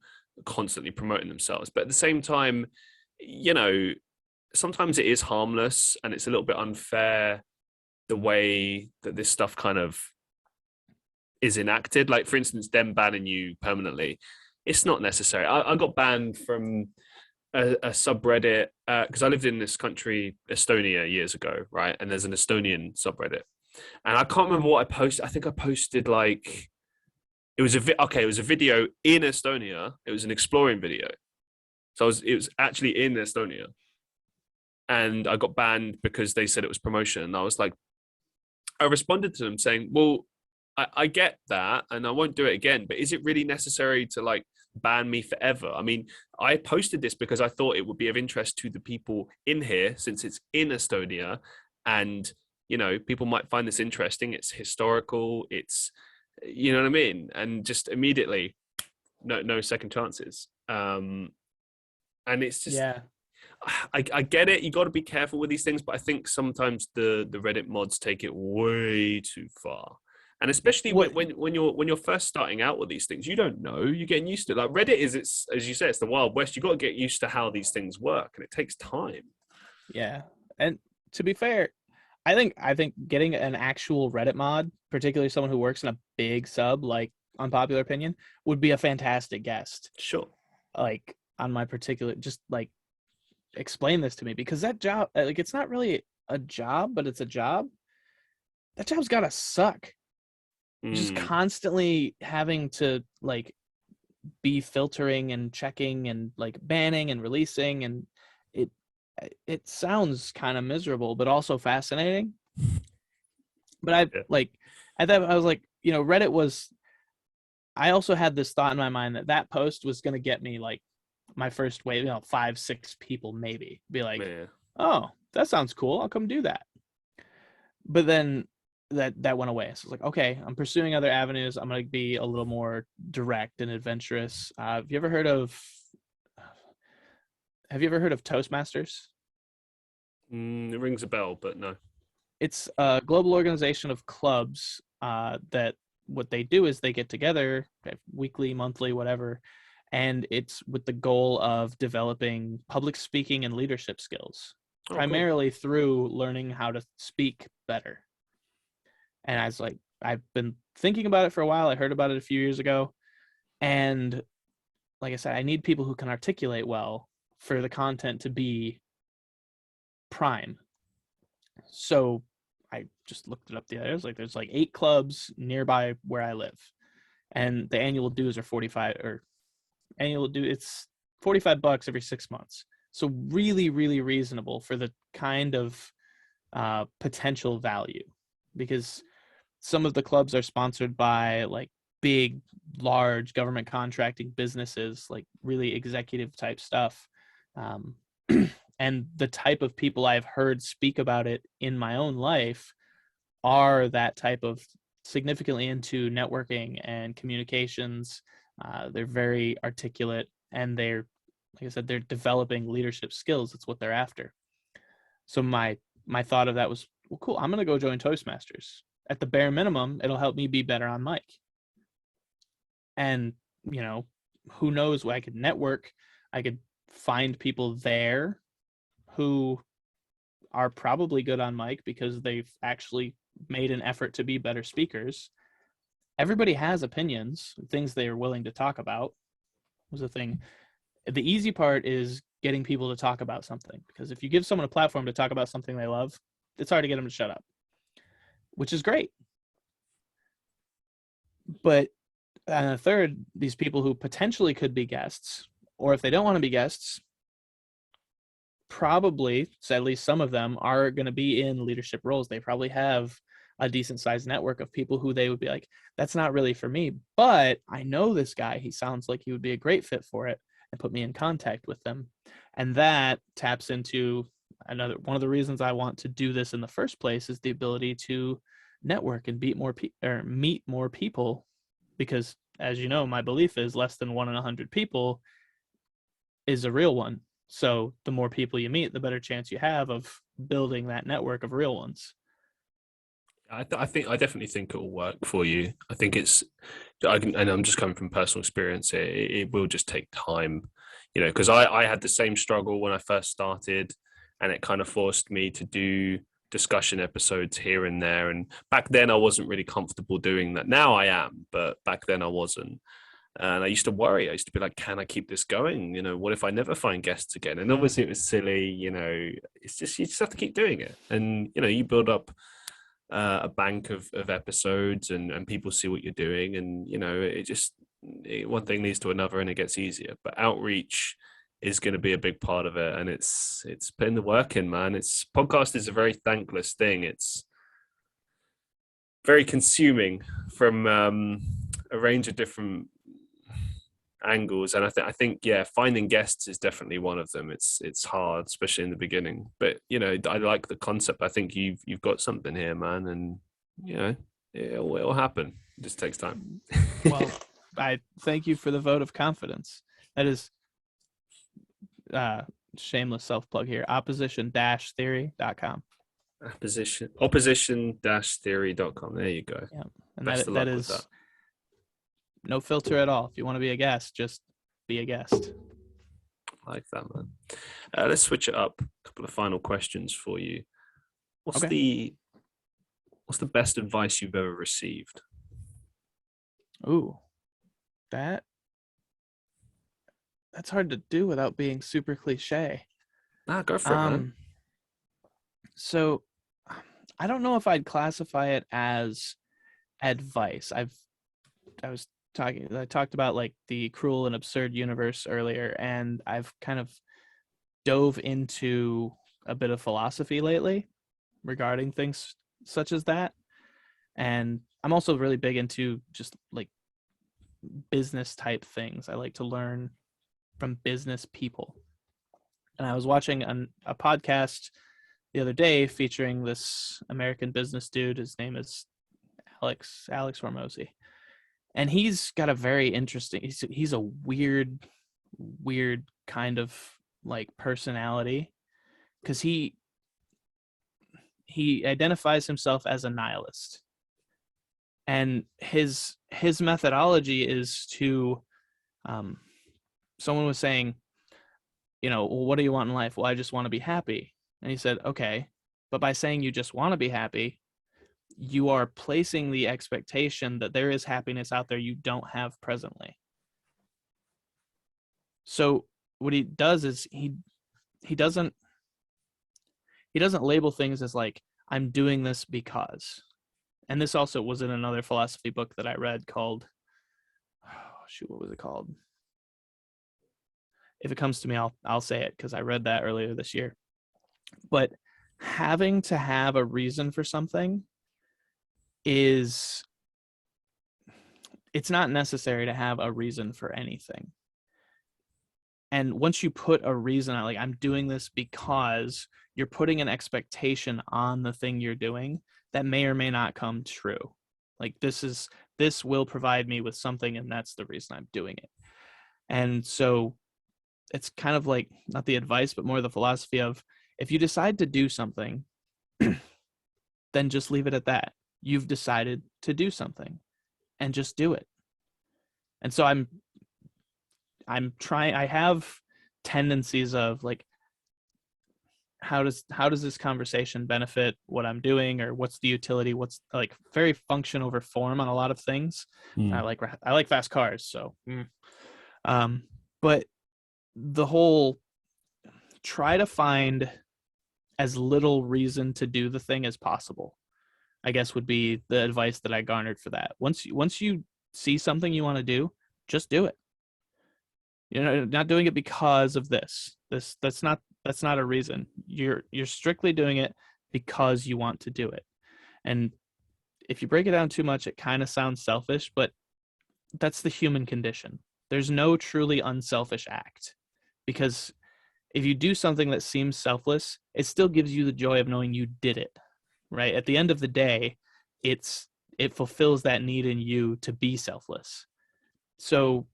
constantly promoting themselves, but at the same time, sometimes it is harmless, and it's a little bit unfair the way that this stuff kind of is enacted. Like for instance, them banning you permanently, it's not necessary. I got banned from a subreddit because I lived in this country, Estonia, years ago, right? And there's an Estonian subreddit, and I can't remember what I posted. I think I posted like it was a video in Estonia. It was an exploring video, so it was actually in Estonia, and I got banned because they said it was promotion. And I was like, I responded to them saying, well, I get that and I won't do it again, but is it really necessary to like ban me forever? I mean, I posted this because I thought it would be of interest to the people in here since it's in Estonia, and people might find this interesting. It's historical, it's what I mean? And just immediately no second chances. And it's just I get it. You got to be careful with these things, but I think sometimes the Reddit mods take it way too far. And especially when you're first starting out with these things, you don't know. You're getting used to it. Like Reddit it's as you say, it's the Wild West. You got to get used to how these things work, and it takes time. Yeah, and to be fair, I think getting an actual Reddit mod, particularly someone who works in a big sub like Unpopular Opinion, would be a fantastic guest. Sure. Like on my particular, just like explain this to me, because that job, like it's not really a job, but it's a job. That job's gotta suck. Just constantly having to like be filtering and checking and like banning and releasing, and it sounds kind of miserable but also fascinating. But I was like, Reddit was, I also had this thought in my mind that post was going to get me like my first wave, 5-6 people maybe be like, oh, that sounds cool, I'll come do that. But then that went away. So I was like, okay, I'm pursuing other avenues. I'm going to be a little more direct and adventurous. Have you ever heard of Toastmasters? It rings a bell, but no. It's a global organization of clubs that what they do is they get together weekly, monthly, whatever, and it's with the goal of developing public speaking and leadership skills, primarily through learning how to speak better. And I was like, I've been thinking about it for a while. I heard about it a few years ago. And like I said, I need people who can articulate well for the content to be prime. So I just looked it up the other day. I was like, there's like 8 clubs nearby where I live. And the annual dues are it's $45 every 6 months. So really, really reasonable for the kind of potential value, because some of the clubs are sponsored by like big, large government contracting businesses, like really executive type stuff. And the type of people I've heard speak about it in my own life are that type of significantly into networking and communications. They're very articulate, and they're, like I said, they're developing leadership skills. It's what they're after. So my thought of that was, well, cool, I'm going to go join Toastmasters. At the bare minimum, it'll help me be better on mic. And, you know, who knows, I could network. I could find people there who are probably good on mic because they've actually made an effort to be better speakers. Everybody has opinions, things they are willing to talk about was the thing. The easy part is getting people to talk about something, because if you give someone a platform to talk about something they love, it's hard to get them to shut up, which is great. But and a third, these people who potentially could be guests, or if they don't want to be guests, probably, so at least some of them are going to be in leadership roles. They probably have a decent sized network of people who they would be like, that's not really for me, but I know this guy, he sounds like he would be a great fit for it, and put me in contact with them. And that taps into another one of the reasons I want to do this in the first place, is the ability to network and meet more people, because as you know, my belief is less than 1 in 100 people is a real one. So the more people you meet, the better chance you have of building that network of real ones. I definitely think it will work for you. I think and I'm just coming from personal experience. It will just take time, you know, because I had the same struggle when I first started, and it kind of forced me to do discussion episodes here and there. And back then I wasn't really comfortable doing that. Now I am, but back then I wasn't. And I used to worry. I used to be like, can I keep this going? You know, what if I never find guests again? And obviously it was silly, you know, it's just, you just have to keep doing it. And, you know, you build up a bank of episodes, and people see what you're doing. And, you know, one thing leads to another, and it gets easier. But outreach is going to be a big part of it. And it's putting the work in, man. Podcast is a very thankless thing. It's very consuming from a range of different angles, and I think yeah, finding guests is definitely one of them. It's hard, especially in the beginning, but you know, I like the concept. I think you've got something here, man, and you know, it'll happen. It just takes time. Well, I thank you for the vote of confidence. That is shameless self-plug here, opposition-theory.com. Opposition-theory.com. There you go. Yeah, and that is no filter at all. If you want to be a guest, just be a guest. I like that, man. Let's switch it up. A couple of final questions for you. What's the best advice you've ever received? Ooh, that's hard to do without being super cliche. Go for it, man. So I don't know if I'd classify it as advice. I talked about like the cruel and absurd universe earlier, and I've kind of dove into a bit of philosophy lately regarding things such as that. And I'm also really big into just like business type things. I like to learn from business people. And I was watching a podcast the other day featuring this American business dude. His name is Alex Hormozy. And he's got a very interesting, he's a weird kind of like personality, because he identifies himself as a nihilist. And his methodology is to, someone was saying, you know, well, what do you want in life? Well, I just want to be happy. And he said, okay, but by saying you just want to be happy, you are placing the expectation that there is happiness out there you don't have presently. So what he does is he doesn't label things as like, I'm doing this because. And this also was in another philosophy book that I read called, what was it called? If it comes to me, I'll say it, because I read that earlier this year. But having to have a reason for something it's not necessary to have a reason for anything. And once you put a reason on, like, I'm doing this because, you're putting an expectation on the thing you're doing that may or may not come true. Like, this will provide me with something, and that's the reason I'm doing it. And so it's kind of like, not the advice, but more the philosophy of, if you decide to do something, then just leave it at that. You've decided to do something, and just do it. And so I'm trying, I have tendencies of like, how does this conversation benefit what I'm doing, or what's the utility? What's, like, very function over form on a lot of things. I like fast cars. So, but the whole, try to find as little reason to do the thing as possible, I guess, would be the advice that I garnered for that. Once you see something you want to do, just do it. You're not doing it because of this. That's not a reason. You're strictly doing it because you want to do it. And if you break it down too much, it kind of sounds selfish, but that's the human condition. There's no truly unselfish act, because if you do something that seems selfless, it still gives you the joy of knowing you did it, right? At the end of the day, it fulfills that need in you to be selfless. So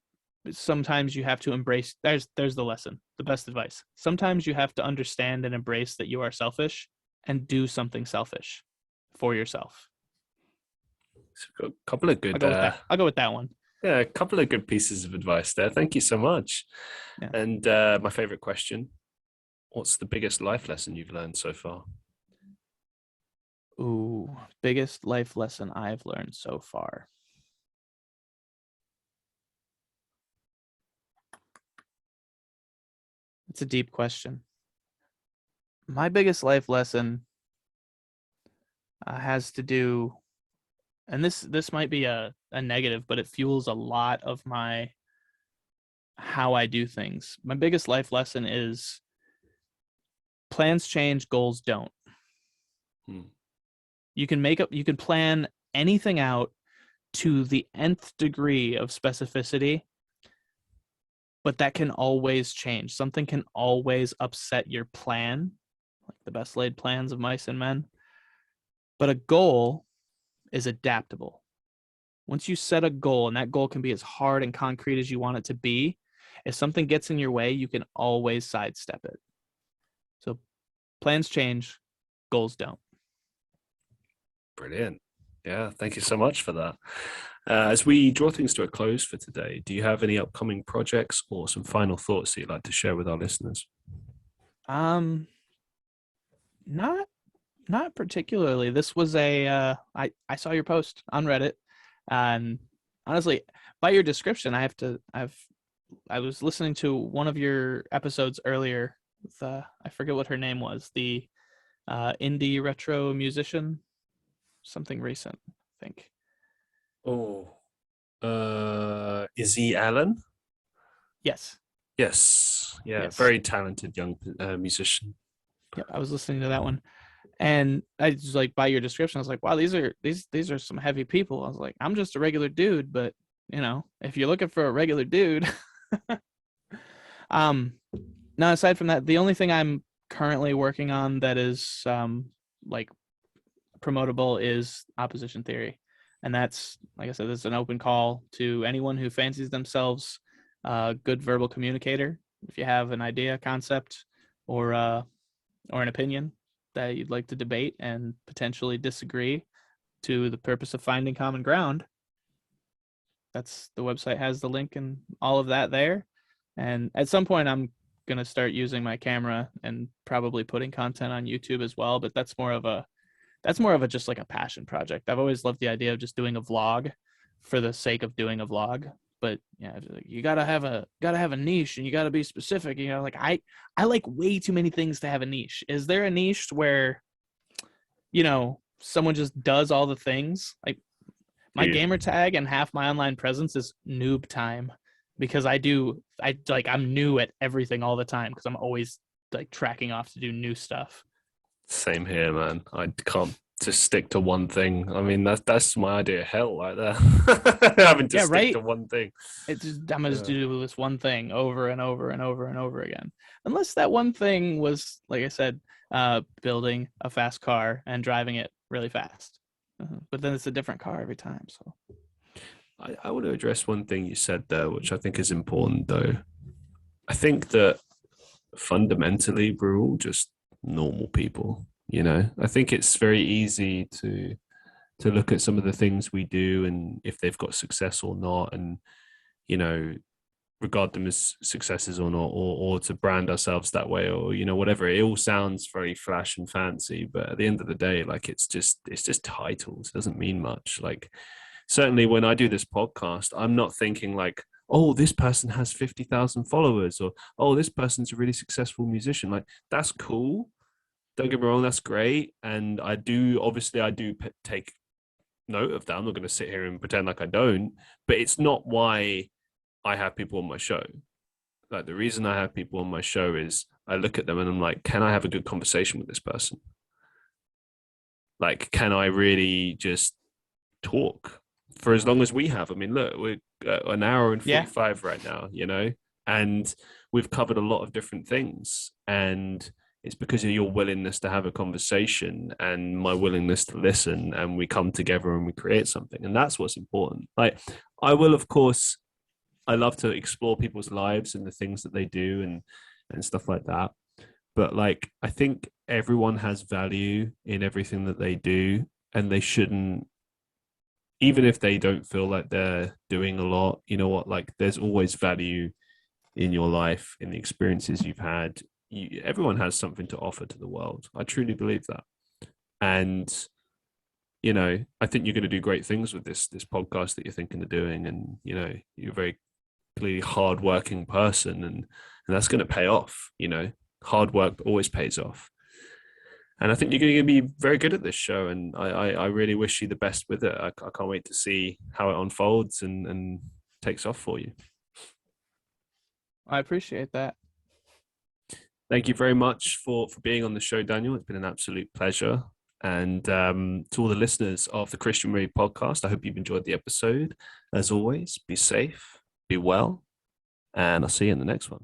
sometimes you have to embrace, there's the lesson, the best advice. Sometimes you have to understand and embrace that you are selfish, and do something selfish for yourself. A couple of good, I'll go with that one. Yeah, a couple of good pieces of advice there. Thank you so much. Yeah. And my favorite question, what's the biggest life lesson you've learned so far? Ooh, biggest life lesson I've learned so far. It's a deep question. My biggest life lesson has to do, and this might be a negative, but it fuels a lot of how I do things. My biggest life lesson is, plans change, goals don't. You can plan anything out to the nth degree of specificity, but that can always change. Something can always upset your plan, like the best laid plans of mice and men. But a goal is adaptable. Once you set a goal, and that goal can be as hard and concrete as you want it to be, if something gets in your way, you can always sidestep it. So plans change, goals don't. Brilliant. Yeah, thank you so much for that. As we draw things to a close for today, do you have any upcoming projects or some final thoughts that you'd like to share with our listeners? Not particularly. This was I saw your post on Reddit, and honestly, by your description, I was listening to one of your episodes earlier with I forget what her name was, the indie retro musician, something recent, I think. Oh, Izzy Allen? Yes. Yes. Yeah, yes. Very talented young musician. Yeah, I was listening to that one, and I was like, by your description, I was like, wow, these are some heavy people. I was like, I'm just a regular dude, but if you're looking for a regular dude, now aside from that, the only thing I'm currently working on that is like promotable is opposition theory. And that's, like I said, this is an open call to anyone who fancies themselves a good verbal communicator. If you have an idea, concept, or an opinion that you'd like to debate and potentially disagree to the purpose of finding common ground, that's the website has the link and all of that there. And at some point, I'm going to start using my camera and probably putting content on YouTube as well. But that's more of a just like a passion project. I've always loved the idea of just doing a vlog for the sake of doing a vlog. But yeah, you gotta have a niche, and you gotta be specific. Like I like way too many things to have a niche. Is there a niche where, someone just does all the things? Like my gamer tag and half my online presence is noob time, because I'm new at everything all the time, because I'm always like tracking off to do new stuff. Same here, man. I can't just stick to one thing. I mean, that's my idea of hell right there. Having to Yeah, stick right. to one thing. It's just I'm gonna just Yeah. do this one thing over and over and over and over again. Unless that one thing was, like I said, building a fast car and driving it really fast. But then it's a different car every time. So I want to address one thing you said there, which I think is important, though. I think that fundamentally, we're all just normal people. I think it's very easy to look at some of the things we do and if they've got success or not, and you know regard them as successes or not, or to brand ourselves that way, or whatever. It all sounds very flash and fancy, but at the end of the day, like it's just titles. It doesn't mean much. Like, certainly when I do this podcast, I'm not thinking like, oh, this person has 50,000 followers, or oh, this person's a really successful musician. Like, that's cool, don't get me wrong, that's great, and I do take note of that. I'm not going to sit here and pretend like I don't, but it's not why I have people on my show. Like, the reason I have people on my show is I look at them and I'm like, can I have a good conversation with this person? Like, can I really just talk for as long as we have? I mean, look, we're an hour and yeah, 45 right now, and we've covered a lot of different things. And it's because of your willingness to have a conversation and my willingness to listen. And we come together and we create something. And that's what's important. Like, I will, of course, I love to explore people's lives and the things that they do and stuff like that. But like, I think everyone has value in everything that they do, and they shouldn't, even if they don't feel like they're doing a lot, you know what? Like, there's always value in your life, in the experiences you've had. Everyone has something to offer to the world. I truly believe that. And I think you're going to do great things with this podcast that you're thinking of doing. And you're a very clearly hardworking person, and that's going to pay off. Hard work always pays off. And I think you're going to be very good at this show, and I really wish you the best with it. I can't wait to see how it unfolds and takes off for you. I appreciate that. Thank you very much for being on the show, Daniel. It's been an absolute pleasure. And to all the listeners of the Christian Reeve podcast, I hope you've enjoyed the episode. As always, be safe, be well, and I'll see you in the next one.